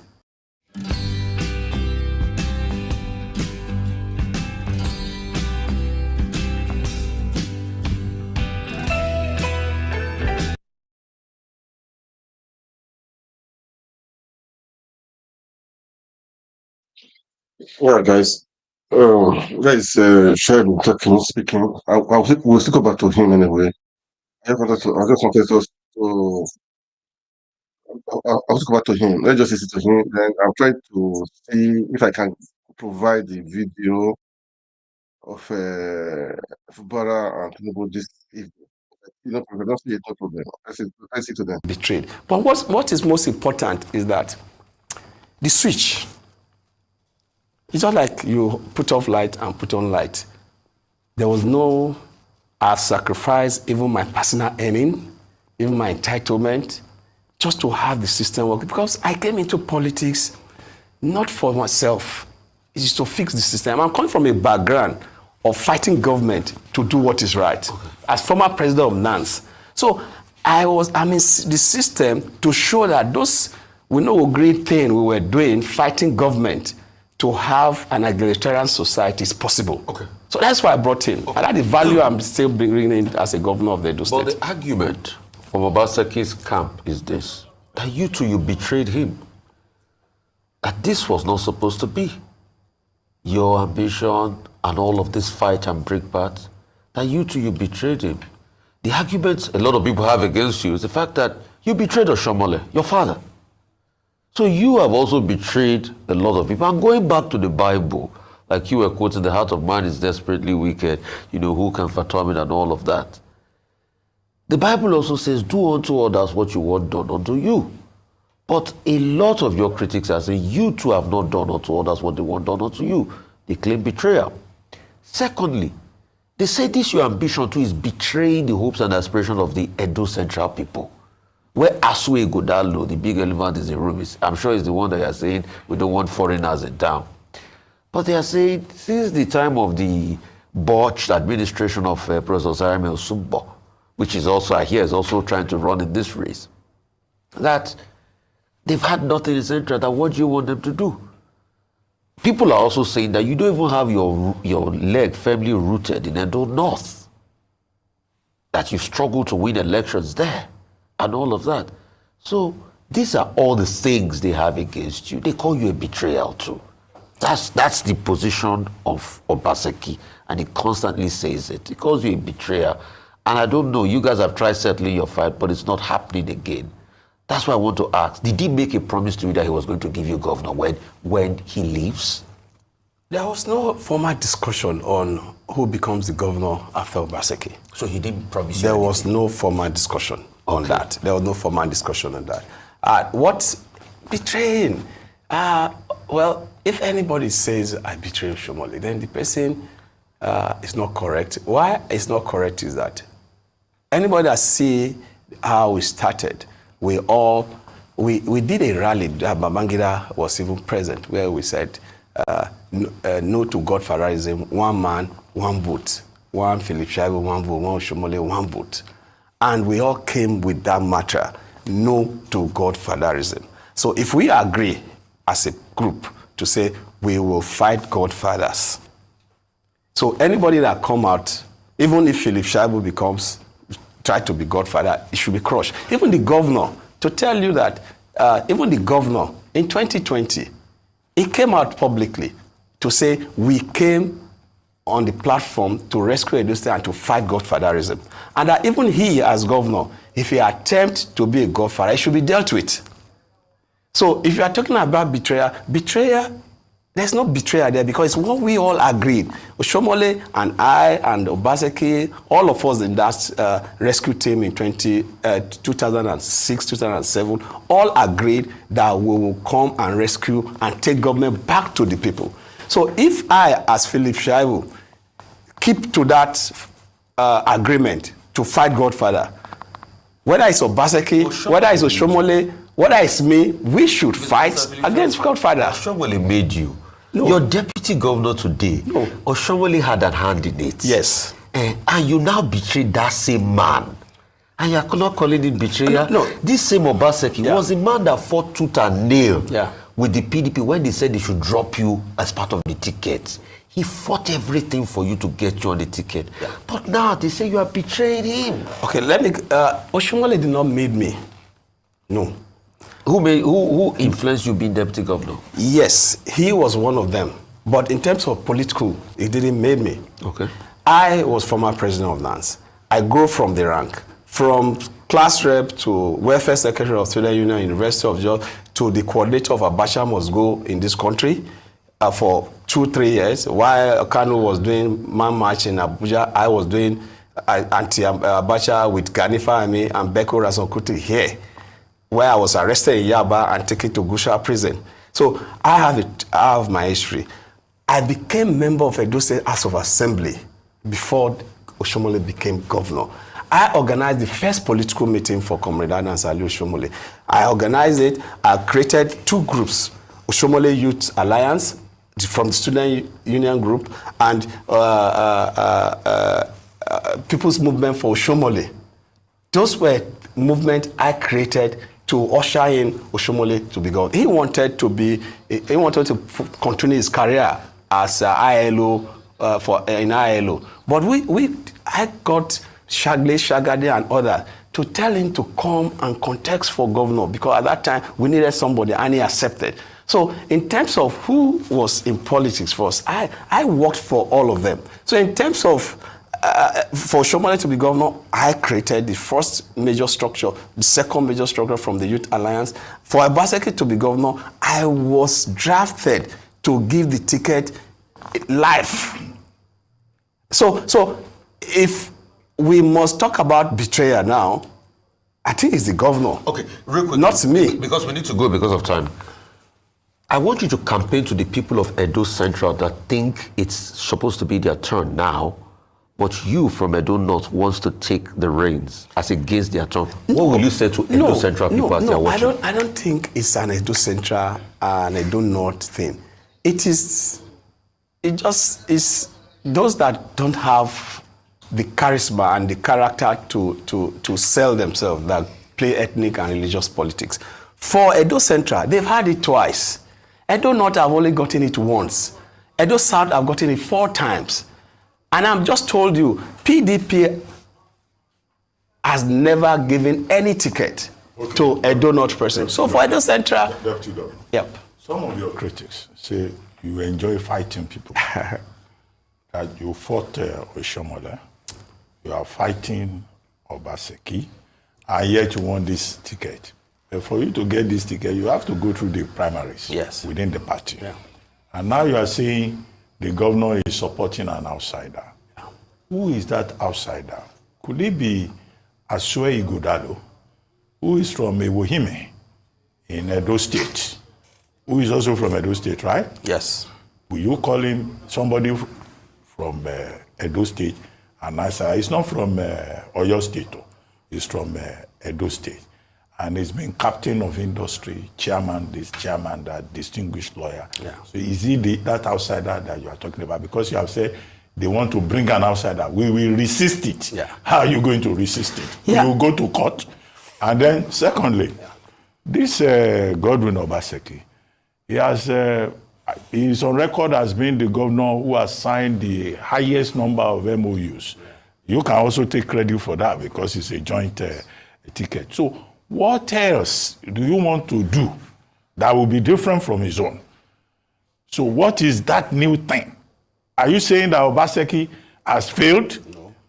Yeah, guys. Shaibu talking, speaking. We'll still go back to him anyway. I just wanted us to. I'll go back to him. Let's just listen to him. Then I'll try to see if I can provide the video of Betta and Tinubu this evening. No problem. Don't see it, no problem. Let's see to them. Betrayed. But what is most important is that the switch. It's not like you put off light and put on light. There was no, I've sacrificed even my personal earning, even my entitlement, just to have the system work. Because I came into politics not for myself. It is to fix the system. I'm coming from a background of fighting government to do what is right. Okay. As former president of NANS. So I'm in the system to show that those, we know a great thing we were doing, fighting government, to have an egalitarian society is possible. Okay. So that's why I brought in. Okay. And that's the value I'm still bringing in as a governor of the Edo State. But the argument from Obaseki's camp is this, that you betrayed him. That this was not supposed to be. Your ambition and all of this fight and break parts, that you betrayed him. The argument a lot of people have against you is the fact that you betrayed Oshomole, your father. So you have also betrayed a lot of people. And going back to the Bible, like you were quoting, the heart of man is desperately wicked, who can fathom it and all of that. The Bible also says, do unto others what you want done unto you. But a lot of your critics are saying, you too have not done unto others what they want done unto you. They claim betrayal. Secondly, they say this your ambition too is betraying the hopes and aspirations of the Edo Central people. Where Asue Godalo, the big elephant is the room, I'm sure it's the one that you're saying we don't want foreigners in town. But they are saying since the time of the botched administration of Professor Sarami Osumbo, which is also, I hear, is also trying to run in this race, that they've had nothing in Central. That what do you want them to do? People are also saying that you don't even have your leg firmly rooted in Edo North, that you've struggled to win elections there. And all of that. So these are all the things they have against you. They call you a betrayal too. That's the position of Obaseki, and he constantly says it. He calls you a betrayer. And I don't know, you guys have tried settling your fight, but it's not happening again. That's why I want to ask, did he make a promise to you that he was going to give you governor when he leaves? There was no formal discussion on who becomes the governor after Obaseki. So he didn't promise you There anything? was no formal discussion on that. There was no formal discussion on that. What betraying? Well, if anybody says I betray Shomole, then the person is not correct. Why it's not correct is that anybody that see how we started, we did a rally that Babangida was even present, where we said no to Godfatherism, one man, one vote, one Philip Shaibu, one vote, one Shomole, one vote. And we all came with that matter, no to Godfatherism. So if we agree as a group to say we will fight Godfathers, so anybody that come out, even if Philip Shaibu try to be Godfather, it should be crushed. Even the governor, to tell you that, even the governor in 2020, he came out publicly to say we came on the platform to rescue Edo State and to fight Godfatherism. And that even he, as governor, if he attempts to be a Godfather, it should be dealt with. So if you are talking about betrayal, there's no betrayal there because it's what we all agreed. Oshomole and I and Obaseki, all of us in that rescue team in 2006, 2007, all agreed that we will come and rescue and take government back to the people. So if I, as Philip Shaibu, keep to that agreement to fight Godfather, whether it's Obaseki, whether it's Oshomole, whether it's me, we should fight against Godfather. Oshomole made you. No. Your deputy governor today, no. Oshomole had a hand in it. Yes. And you now betrayed that same man. And you're not calling it betrayal. No. This same Obaseki was the man that fought tooth and nail with the PDP when they said they should drop you as part of the ticket. He fought everything for you to get you on the ticket. Yeah. But now they say you are betraying him. Okay, let me. Oshomole did not make me. No. Who influenced you being deputy governor? Yes, he was one of them. But in terms of political, he didn't make me. Okay. I was former president of NANS. I grew from the rank. From class rep to welfare secretary of Student Union, University of Georgia, to the coordinator of Abacha Must Go in this country for 2-3 years. While Kanu was doing man march in Abuja, I was doing anti-Abacha with Ganifa Ami and Beko Razonkuti here, where I was arrested in Yaba and taken to Gusha prison. So I have my history. I became member of Edo State House of Assembly before Oshomole became governor. I organized the first political meeting for Comrade Adams Ali Oshomole. I organized it. I created 2 groups, Oshomole Youth Alliance from the Student Union Group and People's Movement for Oshomole. Those were movements I created to usher in Oshomole to be governor. He wanted to continue his career as ILO in ILO. But I got Shagade and others to tell him to come and contest for governor because at that time we needed somebody and he accepted. So in terms of who was in politics first, I worked for all of them. So in terms of for Oshomole to be governor, I created the first major structure, the second major structure from the Youth Alliance. For Obaseki to be governor, I was drafted to give the ticket life. So if we must talk about betrayal now, I think it's the governor. Okay, real quick. Not me. Because we need to go because of time. I want you to campaign to the people of Edo Central that think it's supposed to be their turn now, but you from Edo North wants to take the reins as against their turn. What will you say to Edo Central people as they're watching? I don't think it's an Edo Central and Edo North thing. It just is those that don't have the charisma and the character to sell themselves that play ethnic and religious politics. For Edo Central, they've had it twice. Edo North have only gotten it once. Edo South have gotten it 4 times. And I'm just told you, PDP has never given any ticket to Edo North person. So for Edo Central, yep. Some of your critics say you enjoy fighting people. That you fought Oshomole, you are fighting Obaseki, and yet you want this ticket. But for you to get this ticket, you have to go through the primaries within the party. Yeah. And now you are saying the governor is supporting an outsider. Yeah. Who is that outsider? Could it be Asue Ighodalo, who is from Ewohime in Edo State, who is also from Edo State, right? Yes. Will you call him somebody from Edo State? And I say, he's not from Oyo State, he's from Edo State. And he's been captain of industry, chairman, that distinguished lawyer. Yeah. So is he that outsider that you are talking about? Because you have said they want to bring an outsider. We will resist it. Yeah. How are you going to resist it? Yeah. You will go to court. And then secondly, this Godwin Obaseki, he is on record as being the governor who has signed the highest number of MOUs. You can also take credit for that because it's a joint ticket. So what else do you want to do that will be different from his own? So what is that new thing? Are you saying that Obaseki has failed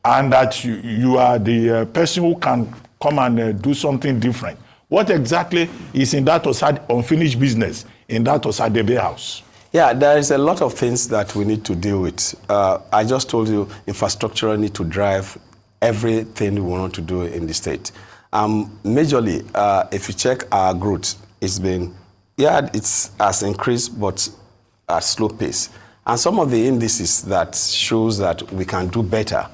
and that you are the person who can come and do something different? What exactly is in that unfinished business in that Osadebe house? Yeah, there is a lot of things that we need to deal with. I just told you infrastructure need to drive everything we want to do in the state. Majorly, if you check our growth, it's been, it has increased, but at slow pace. And some of the indices that shows that we can do better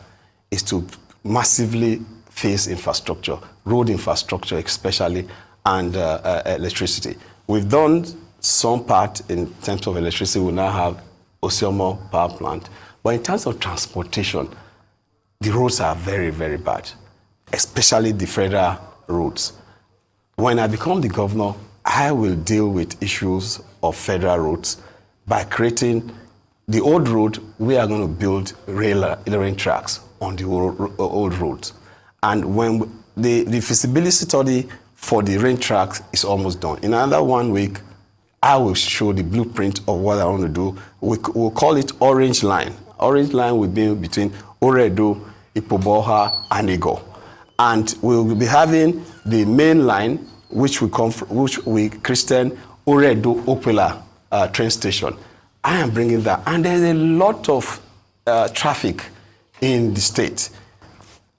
is to massively face infrastructure, road infrastructure especially, and electricity. We've done some part in terms of electricity. We now have Osiomo power plant. But in terms of transportation, the roads are very, very bad, especially the federal roads. When I become the governor, I will deal with issues of federal roads by creating the old road. We are going to build rail tracks on the old roads. And when the feasibility study for the rail tracks is almost done. In another 1 week, I will show the blueprint of what I want to do. We'll call it Orange Line. Orange Line will be between Oredo, Ipoboha, and Ego. And we'll be having the main line, which we christen Oredo Opela train station. I am bringing that. And there's a lot of traffic in the state.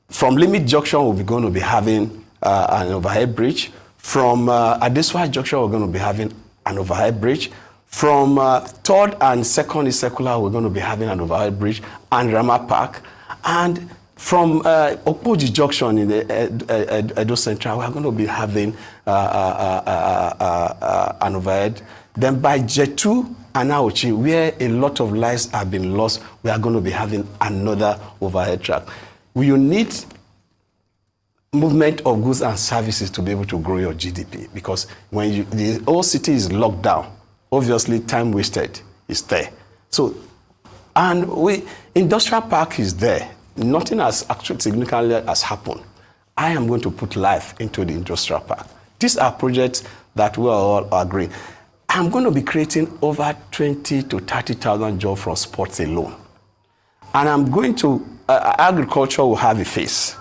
From Limit Junction, we're going to be having an overhead bridge. From Adeswa Junction, we're going to be having an overhead bridge. From 3rd and 2nd Circular, we're going to be having an overhead bridge, and Rama Park. And from Okpoji Junction in the Edo Central, we're going to be having an overhead. Then by Jetu and Aochi, where a lot of lives have been lost, we are going to be having another overhead track. We need movement of goods and services to be able to grow your GDP, because when the whole city is locked down, obviously time wasted is there. So, and industrial park is there. Nothing has actually significantly has happened. I am going to put life into the industrial park. These are projects that we all agree. I'm going to be creating over 20 to 30,000 jobs from sports alone. And I'm going to, agriculture will have a face.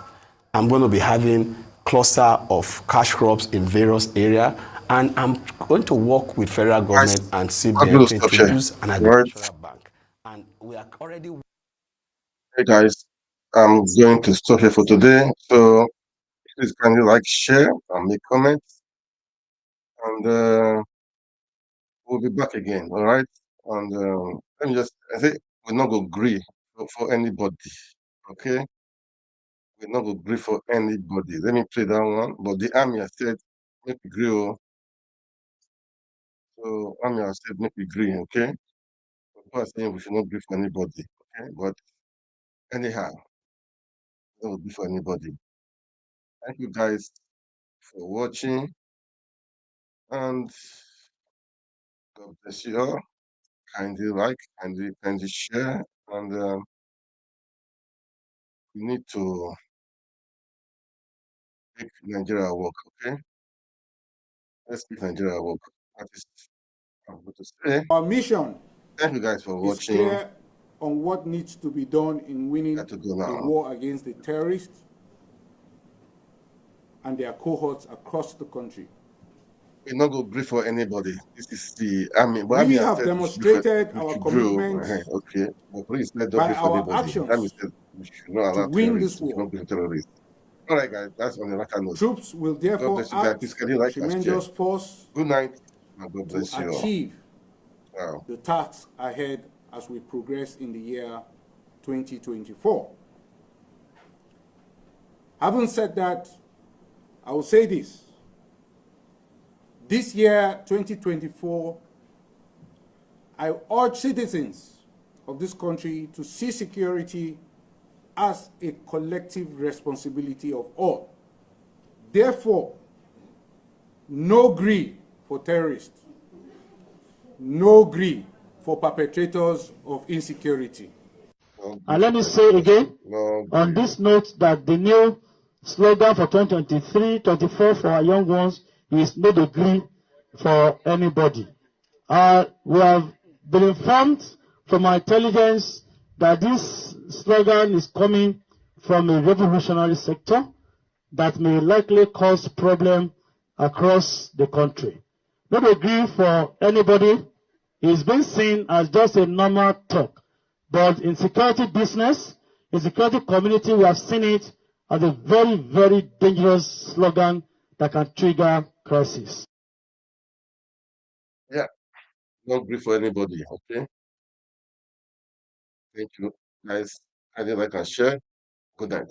I'm going to be having cluster of cash crops in various areas. And I'm going to work with federal government and CBN to introduce an agricultural bank. And we are already... Hey guys, I'm going to stop here for today. So please kindly like, share, and make comments. And we'll be back again, all right? And let me just say, we're not going to agree for anybody, okay? We're not going to agree for anybody. Let me play that one. But the army has said, make we agree. So army has said, make we agree, okay? People are saying we should not agree for anybody, okay? But anyhow, we don't agree for anybody. Thank you guys for watching. And God bless you all. Kindly like, kindly share. And we need to make Nigeria work, okay? Let's make Nigeria work. That is what I'm going to say. Our mission, thank you guys for watching, is clear on what needs to be done in winning the war against the terrorists and their cohorts across the country. We're not going to agree for anybody. This is the army. We have demonstrated our commitment okay, but please let by our actions we should not allow to win this war. All right, guys, that's on the record note. Troops will therefore act with tremendous force. Good night, and God bless you all. Achieve the tasks ahead as we progress in the year 2024. Having said that, I will say this. This year, 2024, I urge citizens of this country to see security as a collective responsibility of all. Therefore, no greed for terrorists, no greed for perpetrators of insecurity. And let me say again, on this note, that the new slogan for 2023-24 for our young ones is no degree for anybody. We have been informed from our intelligence that this slogan is coming from a revolutionary sector that may likely cause problem across the country. No dey gree for anybody. It's been seen as just a normal talk. But in security business, in security community, we have seen it as a very, very dangerous slogan that can trigger crisis. Yeah, don't agree for anybody, okay? Thank you, guys. I think I can share. Good night.